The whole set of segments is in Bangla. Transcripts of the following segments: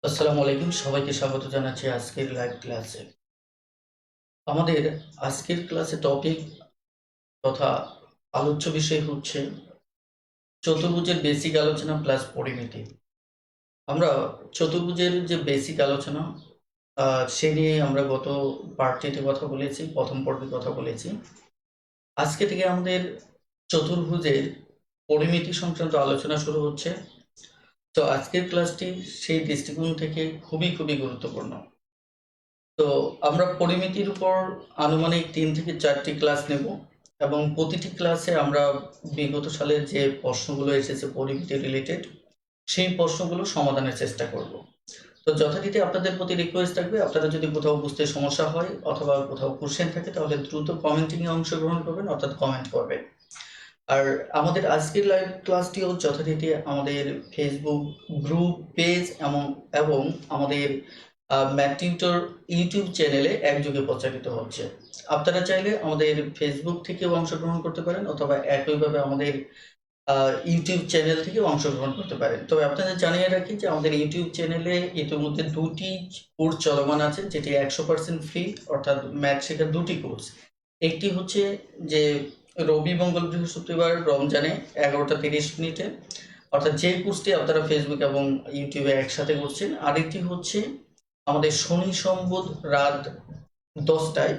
আসসালামু আলাইকুম, সবাইকে স্বাগত জানাচ্ছি আজকের লাইভ ক্লাসে। আমাদের আজকের ক্লাসে টপিক তথা আলোচ্য বিষয় হচ্ছে চতুর্ভুজের বেসিক আলোচনা প্লাস পরিমিতি। আমরা চতুর্ভুজের যে বেসিক আলোচনা সে নিয়ে আমরা গত পার্টিতে কথা বলেছি, প্রথম পর্বে কথা বলেছি। আজকে থেকে আমাদের চতুর্ভুজের পরিমিতি সংক্রান্ত আলোচনা শুরু হচ্ছে। তো আজকের ক্লাসটি সেই দৃষ্টিকোণ থেকে খুবই গুরুত্বপূর্ণ। তো আমরা পরিমিতির উপর আনুমানিক 3 থেকে 4টি ক্লাস নেব এবং প্রতিটি ক্লাসে আমরা বিগত সালের যে প্রশ্নগুলো এসেছে পরিমিতি রিলেটেড সেই প্রশ্নগুলো সমাধানের চেষ্টা করব। তো যথারীতি আপনাদের প্রতি রিকোয়েস্ট থাকবে, আপনারা যদি কোথাও বুঝতে সমস্যা হয় অথবা কোথাও কোশ্চেন থাকে তাহলে দ্রুত কমেন্টিংয়ে অংশগ্রহণ করবেন, অর্থাৎ কমেন্ট করবেন। আর আমাদের আজকের লাইভ ক্লাসটিও যথারীতি আমাদের ফেসবুক গ্রুপ পেজ এবং আমাদের ম্যাথ টিউটর ইউটিউব চ্যানেলে একযোগে প্রচারিত হচ্ছে। আপনারা চাইলে আমাদের ফেসবুক থেকেও অংশগ্রহণ করতে পারেন অথবা একইভাবে আমাদের ইউটিউব চ্যানেল থেকেও অংশগ্রহণ করতে পারেন। তবে আপনাদের জানিয়ে রাখি যে আমাদের ইউটিউব চ্যানেলে ইতিমধ্যে 2টি কোর্স চলমান আছে, যেটি 100% ফ্রি, অর্থাৎ ম্যাথ শেখার 2টি কোর্স। একটি হচ্ছে যে রবি, মঙ্গল, বৃহস্পতিবার রমজানে 11টা 30 মিনিটে, অর্থাৎ যে কোর্সটি আপনারা ফেসবুক এবং ইউটিউবে একসাথে করছেন। আরেকটি হচ্ছে আমাদের শনি সোম রাত 10টায়,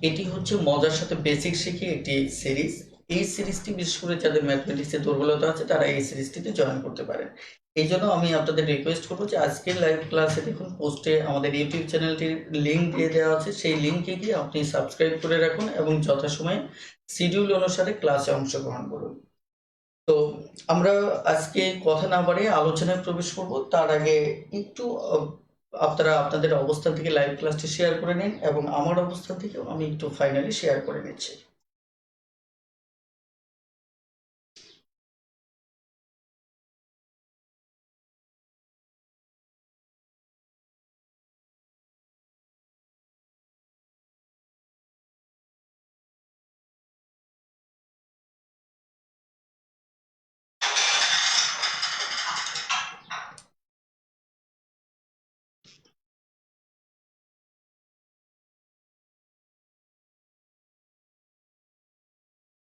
এটি হচ্ছে মজার সাথে বেসিক শিখে একটি সিরিজ। এই সিরিজটি বিশেষ করে যাদের ম্যাথমেটিক্সে দুর্বলতা আছে তারা এই সিরিজটিতে জয়েন করতে পারেন। এই জন্য আমি আপনাদের রিকোয়েস্ট করবো যে আজকের লাইভ ক্লাসে দেখুন পোস্টে আমাদের ইউটিউব চ্যানেলটির লিঙ্ক দিয়ে দেওয়া আছে, সেই লিঙ্কে গিয়ে আপনি সাবস্ক্রাইব করে রাখুন এবং যথাসময়ে শিডিউল অনুসারে ক্লাসে অংশগ্রহণ করুন। তো আমরা আজকে কথা না বাড়িয়ে আলোচনায় প্রবেশ করব। তার আগে একটু আপনারা আপনাদের অবস্থান থেকে লাইভ ক্লাসটি শেয়ার করে নিন এবং আমার অবস্থান থেকেও আমি একটু ফাইনালি শেয়ার করে নিচ্ছি।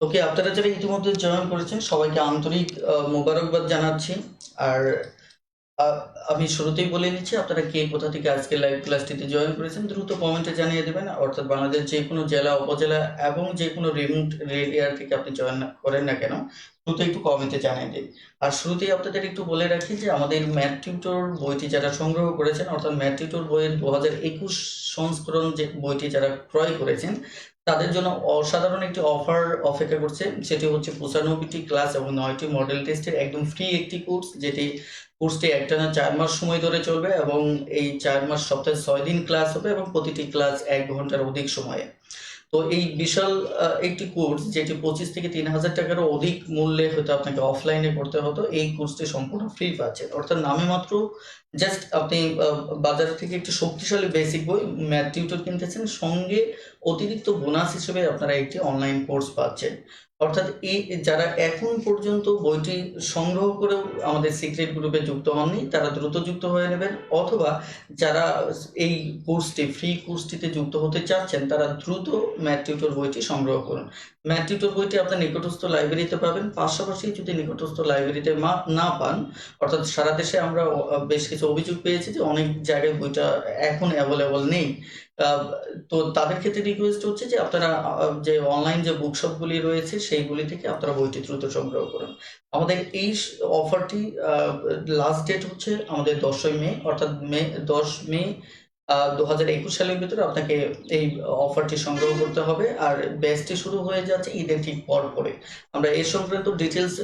ওকে, আপনারা যারা ইতিমধ্যে জয়েন করেছেন সবাইকে আন্তরিক মোবারকবাদ জানাচ্ছি। আর আহ, আমি শুরুতেই বলে নিচ্ছি, আপনারা কে কোথা থেকে আজকে লাইভ ক্লাসটিতে জয়েন করেছেন দ্রুত কমেন্টে জানিয়ে দেবেন। অর্থাৎ বাংলাদেশ যে কোনো জেলা, উপজেলা এবং যে কোনো রিমোট এরিয়া থেকে আপনি জয়েন করেন না কেন, দ্রুত একটু কমেন্টে জানিয়ে দিন। আর শুরুতেই আপনাদের একটু বলে রাখি যে আমাদের ম্যাথ টিউটর বইটি যারা সংগ্রহ করেছেন, অর্থাৎ ম্যাথ টিউটর বইয়ের 2021 সংস্করণ যে বইটি যারা ক্রয় করেছেন, তাদের জন্য অসাধারণ একটি অফার অপেক্ষা করছে। সেটি হচ্ছে 95টি ক্লাস এবং 9টি মডেল টেস্টের একদম ফ্রি একটি কোর্স, যেটি কোর্সটি একটানা 4 মাস সময় ধরে চলবে এবং এই 4 মাস সপ্তাহে 6 দিন ক্লাস হবে এবং প্রতিটি ক্লাস 1 ঘন্টার অধিক সময়ে। তো এই বিশাল একটি কোর্স, যেটি 25 থেকে 3000 টাকারও অধিক মূল্যে হয়তো আপনাকে অফলাইনে করতে হতো, এই কোর্সটি সম্পূর্ণ ফ্রি পাচ্ছেন। অর্থাৎ নামে মাত্র জাস্ট আপনি বাজার থেকে একটি শক্তিশালী বেসিক বই ম্যাথ টিউটর কিনতেছেন, সঙ্গে অতিরিক্ত বোনাস হিসেবে আপনারা একটি অনলাইন কোর্স পাচ্ছেন। অর্থাৎ এই যারা এখন পর্যন্ত বইটি সংগ্রহ করেও আমাদের সিক্রেট গ্রুপে যুক্ত হননি, তারা দ্রুত যুক্ত হয়ে নেবেন, অথবা যারা এই কোর্সটি ফ্রি কোর্সটিতে যুক্ত হতে চাচ্ছেন তারা দ্রুত ম্যাথ টিউটর বইটি সংগ্রহ করুন। ম্যাথ টিউটর বইটি আপনার নিকটস্থ লাইব্রেরিতে পাবেন। পাশাপাশি যদি নিকটস্থ লাইব্রেরিতে না পান, অর্থাৎ সারা দেশে আমরা বেশ কিছু অভিযোগ পেয়েছি যে অনেক জায়গায় বইটা এখন অ্যাভেলেবল নেই। তো তাদের ক্ষেত্রে রিকোয়েস্ট হচ্ছে যে আপনারা যে অনলাইন যে বুকশপগুলি রয়েছে সেইগুলি থেকে আপনারা বইটি দ্রুত সংগ্রহ করুন। আমাদের এই অফারটি লাস্ট ডেট হচ্ছে আমাদের 10ই মে, অর্থাৎ 10 মে 2021 সালের ভিতরে আপনাকে এই অফারটি সংগ্রহ করতে হবে। আর ব্যাচটি শুরু হয়ে যাচ্ছে ঈদের ঠিক পর পরে। আমরা এই সংক্রান্ত ডিটেলস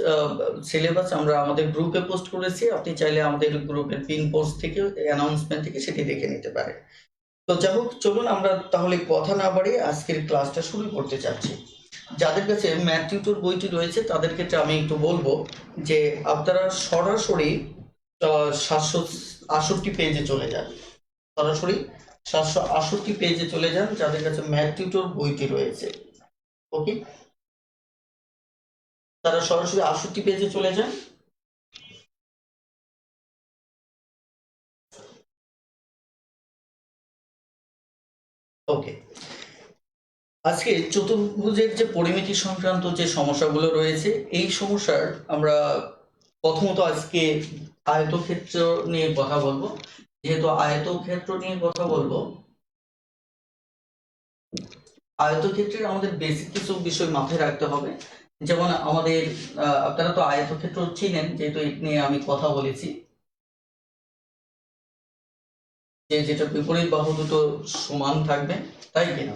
সিলেবাস আমরা আমাদের গ্রুপে পোস্ট করেছি, আপনি চাইলে আমাদের গ্রুপের পিন পোস্ট থেকে অ্যানাউন্সমেন্ট থেকে সেটি দেখে নিতে পারেন। তো যাই হোক, চলুন আমরা তাহলে কথা না বাড়িয়ে আজকের ক্লাসটা শুরু করতে চাচ্ছি। যাদের কাছে ম্যাথ টিউটর বইটি রয়েছে তাদের ক্ষেত্রে আমি একটু বলবো যে আপনারা সরাসরি 768 পেজে চলে যান। সরাসরি 768 পেজে চলে যান যাদের কাছে ম্যাথ টিউটর বইটি রয়েছে। ওকে, তারা সরাসরি 68 পেজে চলে যান। ওকে, আজকে চতুর্ভুজের যে পরিমিতি সংক্রান্ত যে সমস্যাগুলো রয়েছে, এই সমস্যার আমরা প্রথমত আজকে আয়তক্ষেত্র নিয়ে কথা বলবো। যেহেতু আয়তক্ষেত্র নিয়ে কথা বলবো, আয়তক্ষেত্রের আমাদের বেসিক কিছু বিষয় মাথায় রাখতে হবে। যেমন আমাদের আপনারা তো আয়তক্ষেত্র চিনেন, যেহেতু এটা নিয়ে আমি কথা বলেছি, যে যেটা বিপরীত বাহু দুটো সমান থাকবে, তাই কিনা?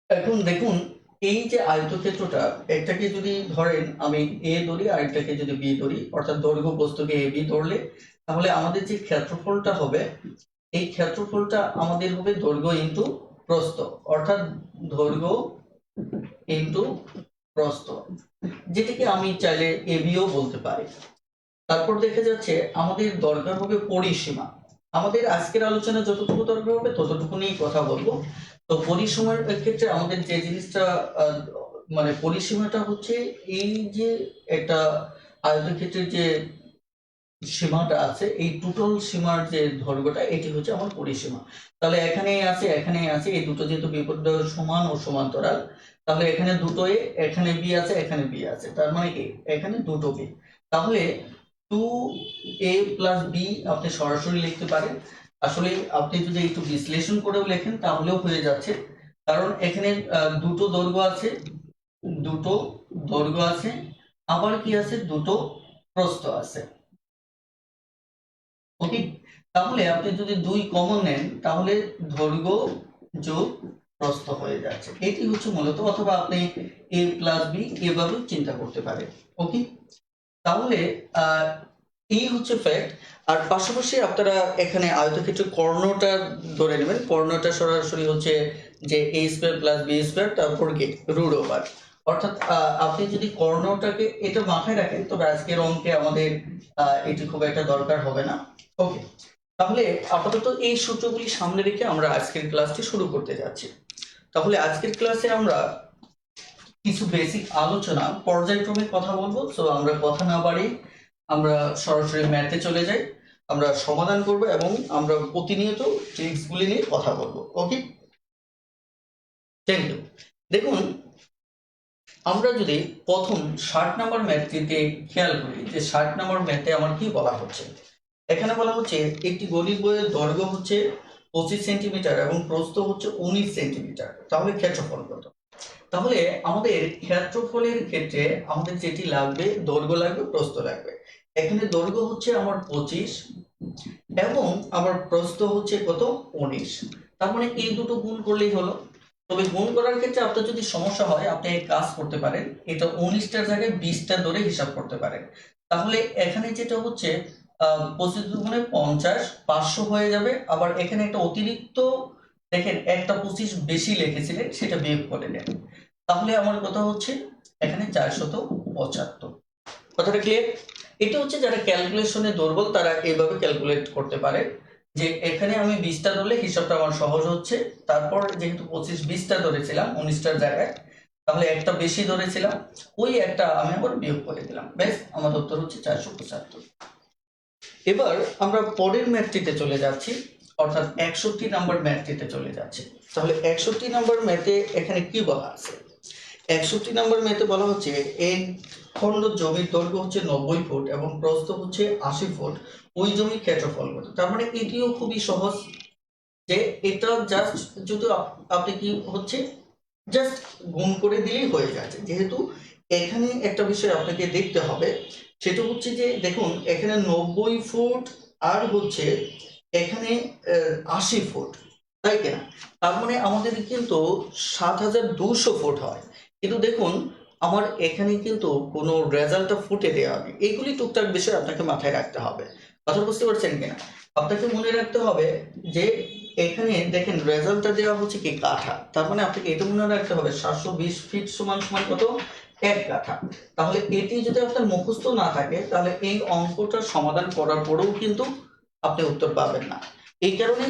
এখন দেখুন, এই যে আয়তক্ষেত্রটা, একটাকে যদি ধরেন আমি এ ধরি আর একটাকে যদি বি ধরি, অর্থাৎ দৈর্ঘ্য বস্তুকে এ বি ধরলে, তাহলে আমাদের যে ক্ষেত্রফলটা হবে, এই ক্ষেত্রফলটা আমাদের হবে দৈর্ঘ্য ইন্টু প্রস্থ, অর্থাৎ দৈর্ঘ্য ইন্টু প্রস্থ, যেটিকে আমি চাইলে এবিও বলতে পারি। তারপর দেখা যাচ্ছে আমাদের দরকার হবে পরিসীমা। আমাদের আজকের আলোচনা যতটুকু দরকার হবে ততটুকু নিয়েই কথা বলবো। তো পরিসীমার ক্ষেত্রে আমাদের যে জিনিসটা মানে পরিসীমাটা হচ্ছে এই যে একটা আয়তক্ষেত্রের যে সীমাটা আছে, এই টোটাল সীমার যে দৈর্ঘ্যটা, এটি হচ্ছে আমার পরিসীমা। তাহলে এখানেই আছে এখানেই আছে, এই দুটো যেহেতু বিপরীত সমান ও সমান্তরাল, তাহলে এখানে দুটো এ, এখানে বি আছে, এখানে বি আছে, তার মানে কি এখানে দুটো বি। তাহলে 2a প্লাস বি আপনি সরাসরি লিখতে পারেন। আসলে আপনি যদি একটু বিশ্লেষণ করেও লেখেন তাহলেও হয়ে যাচ্ছে, কারণ এখানে দুটো দৈর্ঘ্য আছে, দুটো দৈর্ঘ্য আছে, আবার কি আছে, দুটো প্রস্থ আছে। ওকে, তাহলে আপনি যদি 2 কমন নেন তাহলে দৈর্ঘ্য যোগ প্রস্থ হয়ে যাচ্ছে। এটি হচ্ছে মূলত, অথবা আপনি a প্লাস বি এভাবে চিন্তা করতে পারেন। ওকে, তাহলে আহ এই হচ্ছে ফ্যাক্ট। আর পাশাপাশি আপনারা এখানে আয়তক্ষেত্রের কর্ণটা ধরে নেবেন। কর্ণটা সরাসরি হচ্ছে যে a square plus B square, তারপর কি রুট ওভার। অর্থাৎ আপনি যদি কর্ণটাকে এটা মাথায় রাখেন, তবে আজকের অঙ্কে আমাদের এটি খুব একটা দরকার হবে না। ওকে, তাহলে আপাতত এই সূত্রগুলি সামনে রেখে আমরা আজকের ক্লাসটি শুরু করতে যাচ্ছি। তাহলে আজকের ক্লাসে আমরা কিছু বেসিক আলোচনা পর্যায়ক্রমে কথা বলবো। তো আমরা কথা না বাড়ি আমরা সরাসরি ম্যাথে চলে যাই, আমরা সমাধান করব এবং আমরা প্রতিনিয়ত ট্রিক্সগুলি নিয়ে কথা বলবো। ওকে, থ্যাংক ইউ। দেখুন, আমরা যদি প্রথম 60 নম্বর ম্যাথটিতে খেয়াল করি যে 60 নম্বর ম্যাথে আমার কি বলা হচ্ছে। এখানে বলা হচ্ছে একটি গলির বইয়ের দৈর্ঘ্য হচ্ছে 25 সেন্টিমিটার এবং প্রস্থ হচ্ছে 19 সেন্টিমিটার, তাহলে ক্ষেত্রফল কত? তাহলে আমাদের ক্ষেত্রফলের ক্ষেত্রে আমাদের যেটি লাগবে, দৈর্ঘ্য লাগবে, প্রস্থ লাগবে। এখানে দৈর্ঘ্য হচ্ছে আমার 25 এবং আমার প্রস্থ হচ্ছে কত, 19। তার মানে এই দুটো গুণ করলেই হলো। তবে গুণ করার ক্ষেত্রে আপনার যদি সমস্যা হয়, আপনি এক কাজ করতে পারেন, এটা 19টার জায়গায় 20টা ধরে হিসাব করতে পারেন। তাহলে এখানে যেটা হচ্ছে 25 দুগুণে 50, 500 হয়ে যাবে। আবার এখানে একটা অতিরিক্ত দেখেন একটা 25 বেশি লিখেছিলেন, সেটা বিয়োগ করে নেন। তাহলে আমার কথা হচ্ছে এখানে 475। কথাটা ক্লিয়ার? এটা হচ্ছে যারা ক্যালকুলেশনে দুর্বল তারা এইভাবে ক্যালকুলেট করতে পারে যে এখানে আমি 20টা ধরলে হিসাবটা আমার সহজ হচ্ছে। তারপর যেহেতু 25-20টা ধরেছিলাম 19টার জায়গায়, তাহলে একটা বেশি ধরেছিলাম, ওই একটা আমি আবার বিয়োগ করে দিলাম, ব্যাস আমার উত্তর হচ্ছে 475। এবার আমরা পরের ম্যাথটিতে চলে যাচ্ছি, অর্থাৎ 61 নাম্বার ম্যাথটিতে চলে যাচ্ছি। তাহলে 61 নাম্বার ম্যাথে এখানে কি বলা আছে? 61 নাম্বার ম্যাথে বলা হচ্ছে এক খণ্ড জমির দৈর্ঘ্য হচ্ছে 90 ফুট এবং প্রস্থ হচ্ছে 80 ফুট, ওই জমির ক্ষেত্রফল কত? তার মানে এটিও খুবই সহজ, যে এটা জাস্ট যদি আপনি কি হচ্ছে জাস্ট গুণ করে দিলেই হয়ে যাচ্ছে। যেহেতু এখানে একটা বিষয় আপনাকে দেখতে হবে, সেটা হচ্ছে যে দেখুন এখানে 90 ফুট আর হচ্ছে এখানে 80 ফুট, তাই কিনা? তার মানে আমাদের কিন্তু 7200 ফুট হয়। কিন্তু দেখুন আমার এখানে কিন্তু কোনো রেজাল্টটা ফুটে দেওয়া নেই। এইগুলি টুকটাক বিষয় আপনাকে মাথায় রাখতে হবে। কথা বুঝতে পারছেন কিনা? আপনাকে মনে রাখতে হবে যে এখানে দেখেন রেজাল্টটা দেওয়া হচ্ছে কি কাঠা, তার মানে আপনাকে এটা মনে রাখতে হবে 720 ফিট সমান সমান কত, 1 কাঠা। তাহলে এটি যদি আপনার মুখস্থ না থাকে তাহলে এই অঙ্কটা সমাধান করার পরেও কিন্তু আপনি উত্তর পাবেন না। এই কারণে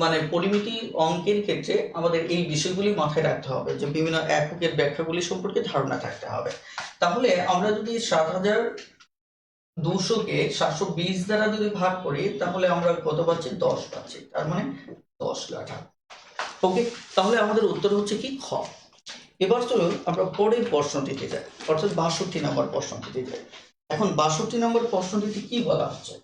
মানে পরিমিতি অঙ্কের ক্ষেত্রে আমাদের এই বিষয়গুলি মাথায় রাখতে হবে, যে বিভিন্ন এককের ব্যাখ্যাগুলি সম্পর্কে ধারণা থাকতে হবে। তাহলে আমরা যদি 7200-কে 720 দ্বারা যদি ভাগ করি তাহলে আমরা কত পাচ্ছি, 10 পাচ্ছি, তার মানে 10 কাঠা। ওকে, তাহলে আমাদের উত্তর হচ্ছে কি, খ। এবার চলুন আমরা পরের প্রশ্নটিতে যাই, অর্থাৎ 62 নম্বর প্রশ্নটিতে যাই। এখন 62 নম্বর প্রশ্নটিতে কি বলা হচ্ছে?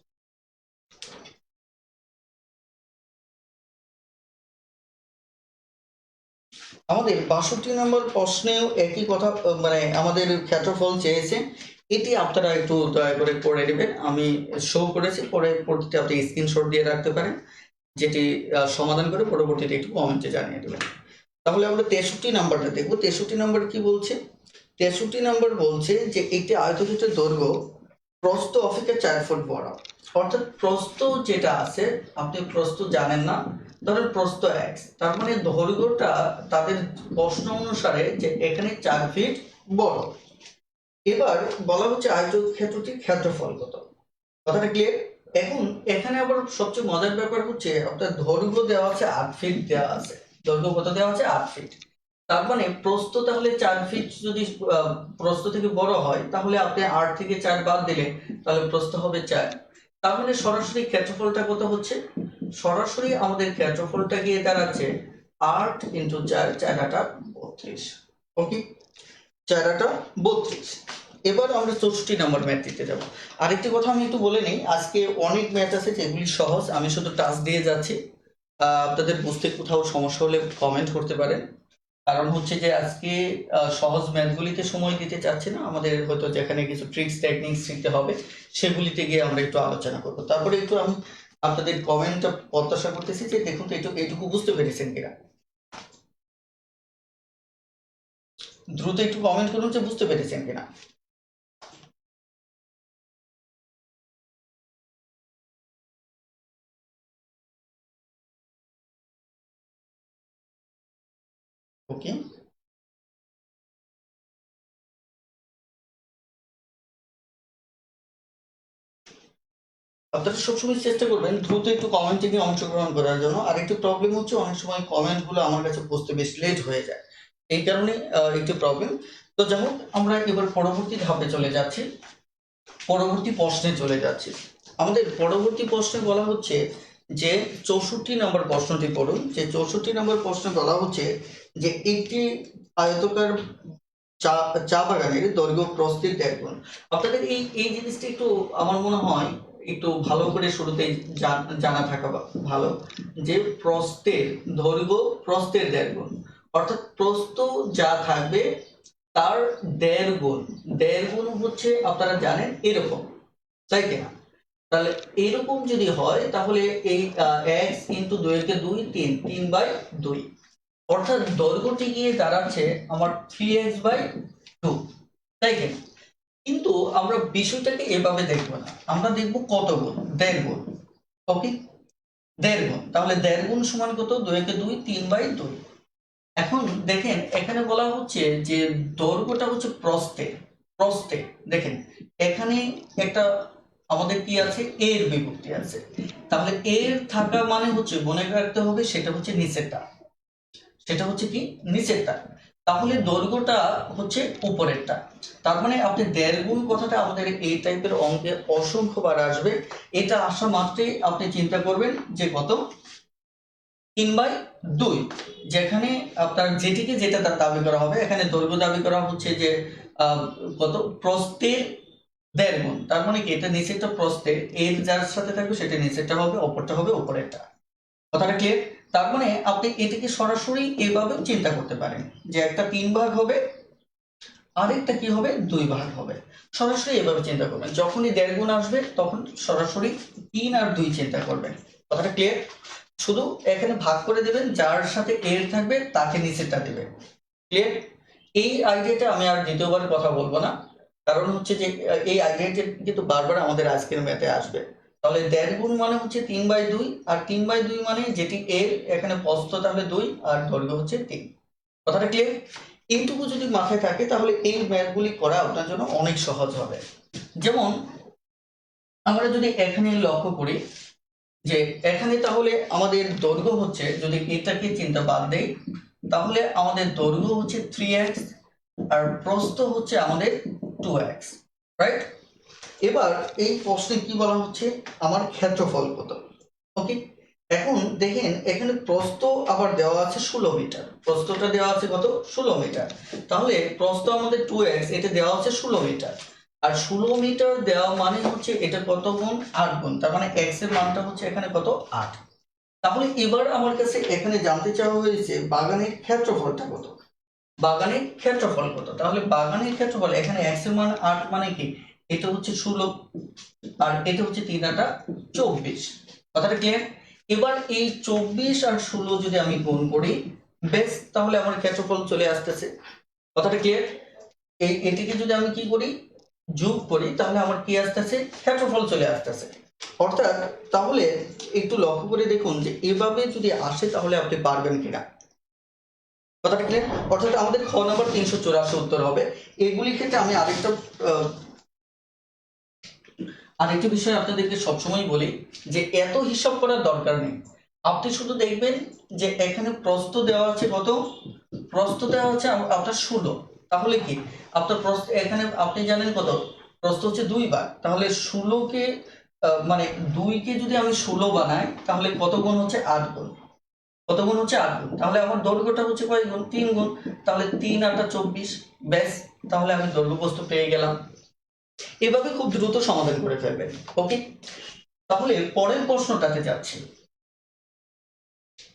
আমাদের 62 নম্বর প্রশ্নেও একই কথা, মানে আমাদের ক্ষেত্রফল চেয়েছে। এটি আপনারা একটু দয়া করে করে নেবেন, আমি শো করেছি, পরে পরবর্তীতে আপনি স্ক্রিনশট দিয়ে রাখতে পারেন, যেটি সমাধান করে পরবর্তীতে একটু কমেন্টে জানিয়ে দেবেন। তাহলে আমরা 63 নাম্বারটা দেখবো। 63 নাম্বার কি বলছে? 63 নাম্বার বলছে যে একটি আয়তক্ষেত্রের দৈর্ঘ্য প্রস্থ অপেক্ষা 4 ফুট বড়। অর্থাৎ প্রস্থ যেটা আছে, আপনি প্রস্থ জানেন না, ধরেন প্রস্থ x, তার মানে দৈর্ঘ্যটা তাদের প্রশ্ন অনুসারে যে এখানে 4 ফিট বড়। এবার বলা হচ্ছে আয়তক্ষেত্রটির ক্ষেত্রফল কত। কথাটা ক্লিয়ার? এখন এখানে আবার সবচেয়ে মজার ব্যাপার হচ্ছে আপনার দৈর্ঘ্য দেওয়া আছে 8 ফিট দেওয়া আছে। দৈর্ঘ্য কত দেওয়া আছে? 8 ফিট। তার মানে প্রস্থ তাহলে 4 ফিট যদি প্রস্থ থেকে বড় হয়, তাহলে আপনি 8 থেকে 4 বাদ দিলে তাহলে প্রস্থ হবে 4। তার মানে সরাসরি ক্ষেত্রফলটা কত হচ্ছে? সরাসরি আমাদের ক্ষেত্রফলটা গিয়ে দাঁড়াচ্ছে 8 ইন্টু 4, 4 আটা 32। ওকে, 4 আটা 32। এবার আমরা 64 নম্বর ম্যাথ দিতে যাব। আরেকটি কথা আমি একটু বলে নেই, আজকে অনেক ম্যাথ আছে যেগুলি সহজ, আমি শুধু টাস্ক দিয়ে যাচ্ছি। আপনাদের বুঝতে কোথাও সমস্যা হলে কমেন্ট করতে পারেন। কারণ হচ্ছে যে আজকে সহজ ম্যাথগুলিতে সময় দিতে চাচ্ছি না, আমাদের হয়তো যেখানে কিছু ট্রিক্স টেকনিক্স শিখতে হবে সেগুলিতে গিয়ে আমরা একটু আলোচনা করব। তারপরে একটু আমি আপনাদের কমেন্টটা প্রত্যাশা করতেছি যে দেখুন তো এইটুকু বুঝতে পেরেছেন কিনা। দ্রুত একটু কমেন্ট করুন যে বুঝতে পেরেছেন কিনা। ওকে, আপনারা সবসময় চেষ্টা করবেন দ্রুত একটু কমেন্টে গিয়ে অংশগ্রহণ করার জন্য। আর একটু প্রবলেম হচ্ছে অনেক সময় কমেন্টগুলো আমার কাছে পৌঁছতে বেশ লেট হয়ে যায়, এই কারণে একটু প্রবলেম। তো যাই হোক, আমরা এবার পরবর্তী ধাপে চলে যাচ্ছি, পরবর্তী প্রশ্নে চলে যাচ্ছি। আমাদের পরবর্তী প্রশ্নে বলা হচ্ছে যে 64 নম্বর প্রশ্নটি পড়ুন। যে 64 নম্বর প্রশ্নে বলা হচ্ছে যে একটি আয়তকার চা চা বাগানের দৈর্ঘ্য প্রস্থের 1.5 গুণ। আপনাদের এই এই জিনিসটা একটু আমার মনে হয় একটু ভালো করে শুরুতেই জানা থাকা ভালো যে প্রস্থের দৈর্ঘ্য প্রস্থের 1.5 গুণ, অর্থাৎ প্রস্থ যা থাকবে তার 1.5 গুণ। 1.5 গুণ হচ্ছে আপনারা জানেন এরকম, তাই কিনা? তাহলে এরকম যদি হয় তাহলে এই x ইন্টু 2 3 3/2, অর্থাৎ দৈর্ঘ্যটি গিয়ে দাঁড়াচ্ছে আমার 3x/2, তাই কিনা? কিন্তু আমরা বিষয়টাকে এভাবে দেখবো না, আমরা দেখবো কত গুণ, 1.5 গুণ। ওকে, 1.5 গুণ, তাহলে 1.5 গুণ সমান কত? 2 3/2। এখন দেখেন এখানে বলা হচ্ছে যে দৈর্ঘ্যটা হচ্ছে প্রস্থে, প্রস্থে দেখেন এখানে একটা আমাদের কি আছে, এর বিভক্তি আছে, তাহলে এর থাকা মানে হচ্ছে মনে রাখতে হবে সেটা হচ্ছে নিচেরটা, সেটা হচ্ছে কি নিচেরটা, তাহলে দৈর্ঘ্যটা হচ্ছে উপরেরটা। তার মানে আপনি 1.5 গুণ কথাটা আমাদের এই টাইপের অঙ্কে অসংখ্যবার আসবে, এটা আসা মাত্রই আপনি চিন্তা করবেন যে কত 3/2, যেখানে আপনার যেটিকে যেটা তার দাবি করা হবে, এখানে দৈর্ঘ্য দাবি করা হচ্ছে যে কত প্রস্থের 1.5 গুণ, তার মানে কি এটা নিচেরটা প্রস্থের, এর যার সাথে থাকবে সেটা নিচেরটা হবে, অপরটা হবে উপরেরটা। কথাটা ক্লিয়ার? তার মানে আপনি এটাকে সরাসরি এভাবে চিন্তা করতে পারেন যে একটা 3 ভাগ হবে, আরেকটা কি হবে 2 ভাগ হবে, সরাসরি এভাবে চিন্তা করবেন। যখনই 1.5 গুণ আসবে তখন সরাসরি 3 আর 2 চিন্তা করবেন। কথাটা ক্লিয়ার? শুধু এখানে ভাগ করে দেবেন, যার সাথে এর থাকবে তাকে নিচেরটা দেবেন। ক্লিয়ার? এই আইডিয়াটা আমি আর দ্বিতীয়বার কথা বলবো না, কারণ হচ্ছে যে এই আইডিয়াটা কিন্তু বারবার আমাদের আজকের ম্যাথে আসবে। তাহলে 1.5 গুণ মানে হচ্ছে 3/2, আর 3/2 মানে যেটি এর, এখানে প্রস্থ তাহলে 2 আর দৈর্ঘ্য হচ্ছে 3। কথাটা ক্লিয়ার? এইটুকু যদি মাথায় থাকে তাহলে এই ম্যাথগুলি করা আপনার জন্য অনেক সহজ হবে। যেমন আমরা যদি এখানে লক্ষ্য করি যে এখানে তাহলে আমাদের দৈর্ঘ্য হচ্ছে, যদি এটাকে চিন্তা বাদ দেই তাহলে আমাদের দৈর্ঘ্য হচ্ছে 3x আর প্রস্থ হচ্ছে আমাদের 2x, রাইট? এবার এই প্রশ্নে কি বলা হচ্ছে, আমার ক্ষেত্রফল কত। ওকে, এখন দেখেন এখানে প্রস্থ আবার দেওয়া আছে 16 মিটার, প্রস্থটা দেওয়া আছে কত 16 মিটার, তাহলে প্রস্থ আমাদের 2x, এটা দেওয়া আছে 16 মিটার, আর 16 মিটার দেওয়া মানে হচ্ছে এটা কত গুণ 8 গুণ, তার মানে x এর মানটা হচ্ছে এখানে কত 8। তাহলে এবার আমার কাছে এখানে জানতে চাওয়া হয়েছে বাগানের ক্ষেত্রফলটা কত, বাগানের ক্ষেত্রফল কত। তাহলে বাগানের ক্ষেত্রফল এখানে x এর মান 8 মানে কি এটা হচ্ছে 16 আর এটা হচ্ছে 3 8 24। কথাটা ক্লিয়ার? এবার এই 24 আর 16 যদি আমি গুণ করি বেশ, তাহলে আমার ক্ষেত্রফল চলে আসতেছে। কথাটা ক্লিয়ার? এটিকে যদি আমি কি করি যোগ করি তাহলে আমার কি আসতেছে, ক্ষেত্রফল চলে আসতেছে। অর্থাৎ তাহলে একটু লক্ষ্য করে দেখুন যে এভাবে যদি আসে তাহলে আপনি পারবেন কিনা। কথাটা ক্লিয়ার? অর্থাৎ আমাদের খ নাম্বার 384 উত্তর হবে। এগুলির ক্ষেত্রে আমি আরেকটা বিষয় আপনাদেরকে সবসময় বলি যে এত হিসাব করার দরকার নেই, আপনি শুধু দেখবেন যে এখানে প্রস্থ দেওয়া আছে কত, প্রস্থ দেওয়া আছে আপনার 16, তাহলে কি আপনার প্রস্থ এখানে আপনি জানেন কত প্রস্থ হচ্ছে 2 বার, তাহলে 16কে মানে 2কে যদি আমি 16 বানাই তাহলে কত গুণ হচ্ছে 8 গুণ, কত গুণ হচ্ছে 8 গুণ, তাহলে আমার দৈর্ঘ্যটা হচ্ছে কয় গুণ 3 গুণ, তাহলে 3 8 24, ব্যাস, তাহলে আমি দৈর্ঘ্য প্রস্থ পেয়ে গেলাম। এভাবে খুব দ্রুত সমাধান করে ফেলবেন। ওকে, তাহলে পরের প্রশ্নটাতে যাচ্ছি।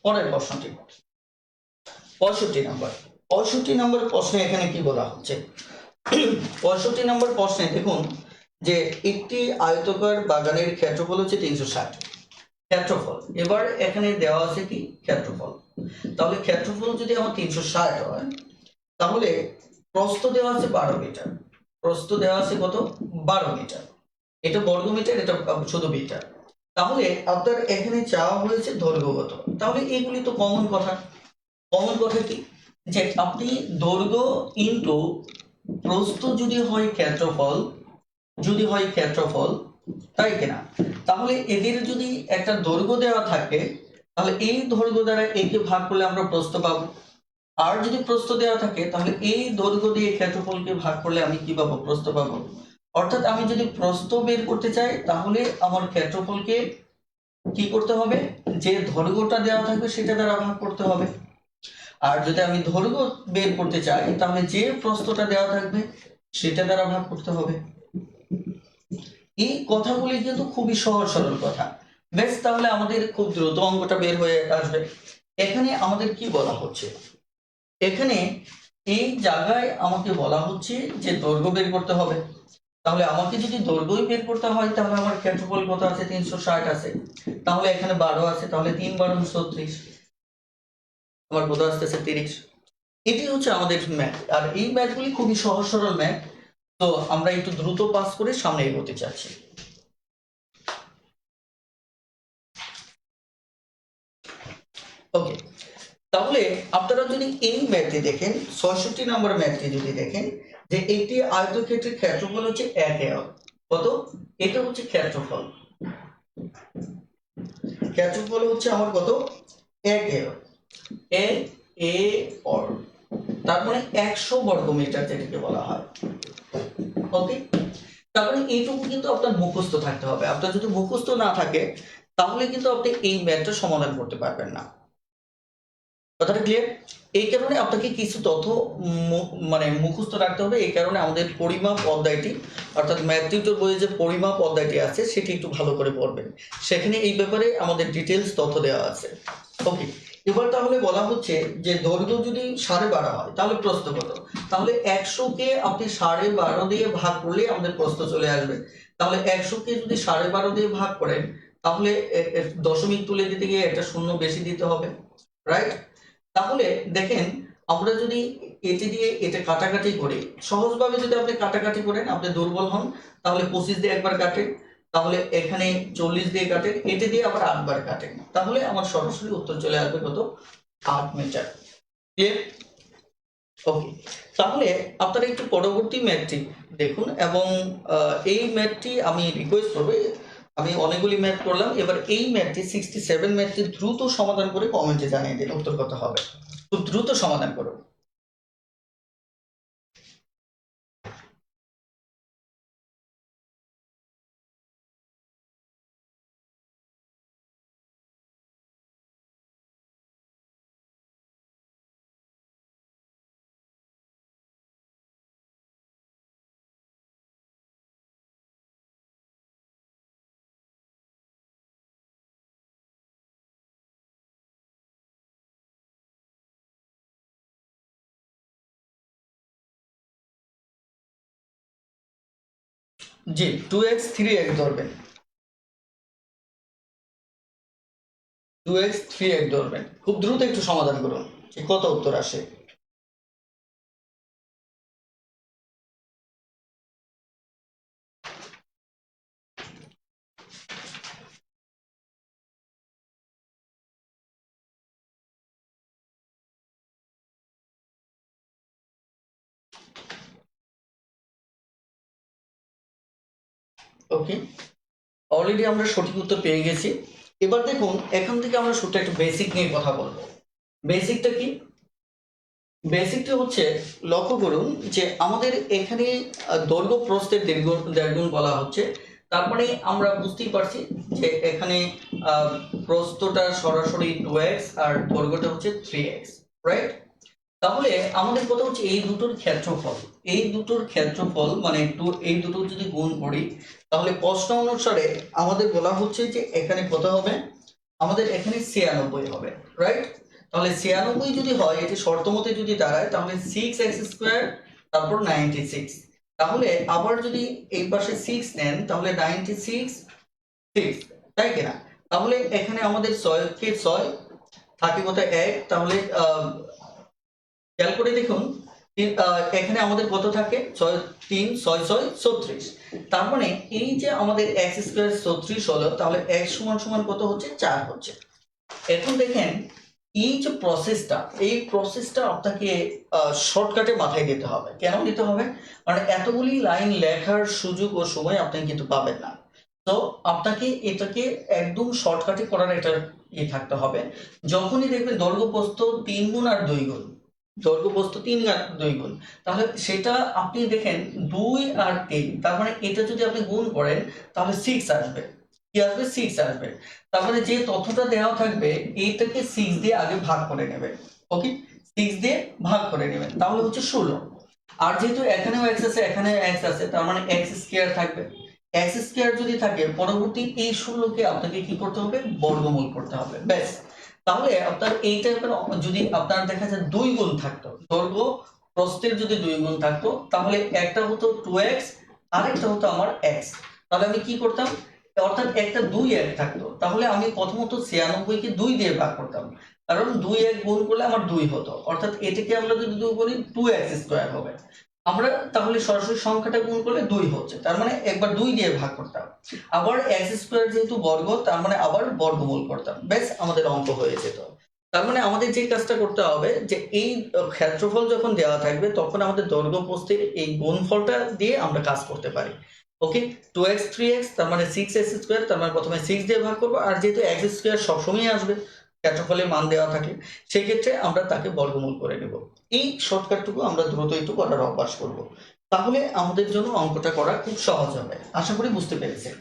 পরের প্রশ্নটি 65 নাম্বার। 65 নম্বর প্রশ্নে এখানে কি বলা হচ্ছে, 65 নম্বর প্রশ্নে দেখুন যে একটি আয়তাকার বাগানের ক্ষেত্রফল হচ্ছে 360 ক্ষেত্রফল। এবার এখানে দেওয়া আছে কি ক্ষেত্রফল, তাহলে ক্ষেত্রফল যদি আমার 360 হয় তাহলে প্রস্থ দেওয়া আছে 12 মিটার, প্রস্থ দেওয়া আছে কত 12 মিটার, এটা বর্গ মিটার, এটা শুধু মিটার, তাহলে আপনার এখানে চাওয়া হয়েছে দৈর্ঘ্য কত। তাহলে এগুলি তো কমন কথা, কমন কথা কি যে আপনি দৈর্ঘ্য ইনটু প্রস্থ যদি হয় ক্ষেত্রফল, যদি হয় ক্ষেত্রফল, তাই কিনা, তাহলে এদের যদি একটা দৈর্ঘ্য দেওয়া থাকে তাহলে এই দৈর্ঘ্য দ্বারা একে ভাগ করলে আমরা প্রস্থ পাবো, আর যদি প্রস্থ দেওয়া থাকে তাহলে এই দৈর্ঘ্য দিয়ে ক্ষেত্রফলকে ভাগ করলে আমি কি পাবো, প্রস্থ পাবো। অর্থাৎ আমি যদি প্রস্থ বের করতে চাই তাহলে আমার ক্ষেত্রফলকে কি করতে হবে, যে দৈর্ঘ্যটা দেওয়া থাকবে সেটা দ্বারা ভাগ করতে হবে, আর যদি আমি দৈর্ঘ্য বের করতে চাই তাহলে যে প্রস্থটা দেওয়া থাকবে সেটা দ্বারা ভাগ করতে হবে। এই কথাগুলি কিন্তু খুবই সহজ সরল কথা। বেশ, তাহলে আমাদের খুব দ্রুত অঙ্কটা বের হয়ে আসবে। এখানে আমাদের কি বলা হচ্ছে, এখানে এই জায়গায় আমাকে বলা হচ্ছে যে দৈর্ঘ্য বের করতে হবে। তাহলে আমাকে যদি দৈর্ঘ্যই বের করতে হয়, তাহলে আমার ক্ষেত্রফল কত আছে, 360 আছে। তাহলে এখানে 12 আছে, তাহলে 3 12 36, আমার কত আসতেছে 30। এটি হচ্ছে আমাদের ম্যাথ, আর এই ম্যাথগুলি খুবই সহজ সরল ম্যাথ। তো আমরা একটু দ্রুত পাস করে সামনে এগোতে চাচ্ছি। ওকে, তাহলে আপনারা যদি এই ম্যাথটি দেখেন, 66 নম্বর ম্যাথটি যদি দেখেন, যে একটি আয়তক্ষেত্রের ক্ষেত্রফল হচ্ছে 1 একক। কত? এটা হচ্ছে ক্ষেত্রফল। ক্ষেত্রফল হচ্ছে আমার কত? 1 একক। এ অর তার মানে 100 বর্গমিটার যেটাকে বলা হয়। ওকে, তারপরে এইটুকু কিন্তু আপনার মুখস্থ থাকতে হবে। আপনার যদি মুখস্থ না থাকে, তাহলে কিন্তু আপনি এই ম্যাথটা সমাধান করতে পারবেন না। কথাটা ক্লিয়ার? এই কারণে আপনাকে কিছু তথ্য মানে মুখস্থ রাখতে হবে। এই কারণে আমাদের পরিমাপ অধ্যায়টি, অর্থাৎ ম্যাথ টিউটর বইয়ে যে পরিমাপ অধ্যায়টি আছে সেটি একটু ভালো করে পড়বেন। সেখানে এই ব্যাপারে আমাদের ডিটেলস তথ্য দেওয়া আছে। ওকে, এবার তাহলে বলা হচ্ছে যে দৈর্ঘ্য যদি 12.5 হয় তাহলে প্রস্থ কত? তাহলে 100-কে আপনি 12.5 দিয়ে ভাগ করলে আমাদের প্রস্থ চলে আসবে। তাহলে 100-কে যদি 12.5 দিয়ে ভাগ করেন, তাহলে দশমিক তুলে দিতে গিয়ে একটা শূন্য বেশি দিতে হবে, রাইট? তাহলে দেখেন, আমরা যদি এটি দিয়ে এটা কাটাকাটি করি, সহজভাবে যদি আপনি কাটাকাটি করেন, আপনি দুর্বল হন, তাহলে 25 দিয়ে একবার কাটেন, তাহলে এখানে 40 দিয়ে কাটেন, এটি দিয়ে আবার 8 বার কাটেন, তাহলে আমার সরাসরি উত্তর চলে আসবে কত? 8 মিটার। ক্লিয়ার? ওকে, তাহলে আপনারা একটু পরবর্তী ম্যাথটি দেখুন, এবং এই ম্যাথটি আমি রিকোয়েস্ট করব, আমি অনেকগুলি ম্যাথ করলাম, এবার এই ম্যাথটি 67 ম্যাথটি দ্রুত সমাধান করে কমেন্টে জানিয়ে দিন উত্তর কত হবে। খুব দ্রুত সমাধান করুন। জি, 2x 3x ধরবেন, 2x 3x ধরবেন। খুব দ্রুত একটু সমাধান করুন, যে কত উত্তর আসে। ওকে, অলরেডি আমরা সঠিক উত্তর পেয়ে গেছি। এবার দেখুন, এখান থেকে আমরা শুধু একটা বেসিক নিয়ে কথা বলবো। বেসিকটা কি? বেসিকটা হচ্ছে, লক্ষ্য করুন যে আমাদের এখানে দৈর্ঘ্য প্রস্থের দেড়গুণ বলা হচ্ছে। তারপরে আমরা বুঝতেই পারছি যে এখানে প্রস্থটা সরাসরি 2x আর দৈর্ঘ্যটা হচ্ছে 3x, রাইট? তাহলে আমাদের কথা হচ্ছে এই দুটোর ক্ষেত্রফল, এই দুটোর ক্ষেত্রফল মানে এই দুটো যদি গুণ করি, তাহলে প্রশ্ন অনুসারে আমাদের বলা হচ্ছে যে এখানে কত হবে? আমাদের এখানে 96 হবে, রাইট? তাহলে 96 যদি হয়, এটি শর্ত মতে যদি দাঁড়ায়, তাহলে 6x² তারপর 96। তাহলে আবার যদি এই পাশে 6 নেন, তাহলে 96 6, তাই কিনা? তাহলে এখানে আমাদের 6 কে 6 থাকে কত? 1। তাহলে খেয়াল করে দেখুন, এখানে আমাদের কত থাকে? 3 6 6 36। তার মানে এই যে আমাদের x² 36 হলো, তাহলে x সমান সমান কত হচ্ছে? 4 হচ্ছে। এখন দেখেন, এই যে প্রসেসটা, এই প্রসেসটা আপনাকে শর্টকাটে মাথায় দিতে হবে। কেন দিতে হবে? কারণ এতগুলি লাইন লেখার সুযোগ ও সময় আপনি কিন্তু পাবেন না। তো আপনাকে এটাকে একদম শর্টকাটে করার একটা থাকতে হবে। যখনই দেখবেন দৈর্ঘ্য প্রস্থ 3 গুণ আর 2 গুণ, দৈর্ঘ্য প্রস্থ 3 আর 2 গুণ, তাহলে সেটা আপনি দেখেন 2 আর 3, তার মানে এটা যদি আপনি গুণ করেন, তাহলে 6 আসবে। কি আসবে? 6 আসবে। তারপরে যে তথ্যটা দেওয়া থাকবে, এইটাকে 6 দিয়ে আগে ভাগ করে নেবেন। ওকে, 6 দিয়ে ভাগ করে নেবেন, তাহলে হচ্ছে 16। আর যেহেতু এখানেও x আছে, এখানেও x আছে, তার মানে x স্কয়ার থাকবে। এক্স স্কোয়ার যদি থাকে পরবর্তী এই 16কে আপনাকে কি করতে হবে, বর্গমূল করতে হবে, ব্যাস। তাহলে আপনার এই টাইপের যদি আপনার দেখা যায় 2 গুণ থাকতো, দৈর্ঘ্য প্রস্থের যদি 2 গুণ থাকতো, তাহলে একটা হতো 2x আর একটা হতো আমার x। তাহলে আমি কি করতাম, অর্থাৎ একটা 2 থাকতো, তাহলে আমি প্রথমত 96 কে 2 দিয়ে ভাগ করতাম, কারণ 2 গুণ করলে আমার 2 হতো, অর্থাৎ এটাকে আমরা যদি 2 করি 2x স্কয়ার হবে। আমরা তাহলে সরাসরি সংখ্যাটা গুণ করলে 2 হচ্ছে, তার মানে একবার 2 দিয়ে ভাগ করতাম, আবার x স্কয়ার যেহেতু বর্গ, তার মানে আবার বর্গমূল করতাম, ব্যাস আমাদের অঙ্ক হয়ে যেত। তার মানে আমাদের যে কাজটা করতে হবে যে এই ক্ষেত্রফল যখন দেওয়া থাকবে তখন আমাদের দৈর্ঘ্য প্রস্থের এই গুণফলটা দিয়ে আমরা কাজ করতে পারি। ওকে, 2x 3x তার মানে 6x স্কয়ার, তার মানে প্রথমে 6 দিয়ে ভাগ করব, আর যেহেতু x স্কয়ার সবসময় আসবে ক্ষেত্রফলের মান দেওয়া থাকে, সেই ক্ষেত্রে আমরা তাকে বর্গমূল করে নেব। এই শর্টকাটটুকু আমরা দ্রুত একটু করার অভ্যাস করব, তাহলে আমাদের জন্য অঙ্কটা করা খুব সহজ হবে। আশা করি বুঝতে পেরেছেন।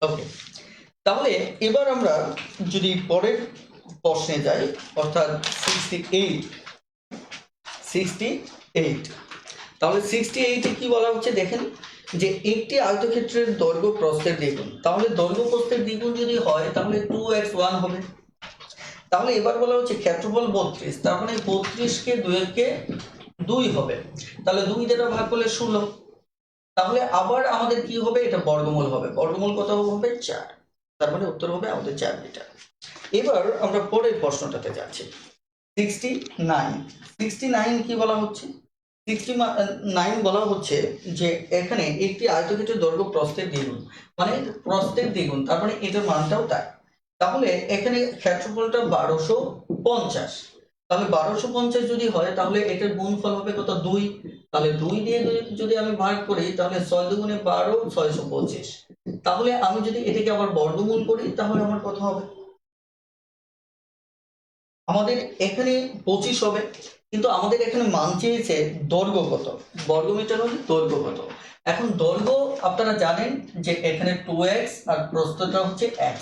ওকে, তাহলে এবার আমরা যদি পরের প্রশ্নে যাই, অর্থাৎ 68, তাহলে 68 কি বলা হচ্ছে দেখেন, যে একটি আয়তক্ষেত্রের দৈর্ঘ্য প্রস্থের দ্বিগুণ, তাহলে দৈর্ঘ্য প্রস্থের দ্বিগুণ যদি হয় তাহলে 2x1 হবে। তাহলে এবার বলা হচ্ছে ক্ষেত্রফল 32, তার মানে 32 কে 2 হবে, তাহলে 2 দ্বারা ভাগ করলে 16, তাহলে আবার আমাদের কি হবে, এটা বর্গমূল হবে, বর্গমূল কত হবে 4, তার মানে উত্তর হবে আমাদের 4 মিটার। এবার আমরা পরের প্রশ্নটাতে যাচ্ছি, 69 কি বলা হচ্ছে, 69 বলা হচ্ছে যে এখানে একটি আয়তক্ষেত্রের দৈর্ঘ্য প্রস্থের দ্বিগুণ, মানে প্রস্থের দ্বিগুণ, তার মানে এটার মানটাও তাই। তাহলে এখানে ক্ষেত্রফলটা 1250, তাহলে 1250 যদি হয় তাহলে এটার গুণফল হবে কত, 2, তাহলে 2 দিয়ে যদি আমি ভাগ করি তাহলে 6 দুগুণে 12, 625, তাহলে আমি যদি এটাকে আবার বর্গমূল করি তাহলে আমার কত হবে, আমাদের এখানে 25 হবে, কিন্তু আমাদের এখানে মান চেয়েছে দৈর্ঘ্য কত, বর্গমিটার হলে দৈর্ঘ্য কত। এখন দৈর্ঘ্য আপনারা জানেন যে এখানে 2x আর প্রস্থটা হচ্ছে x।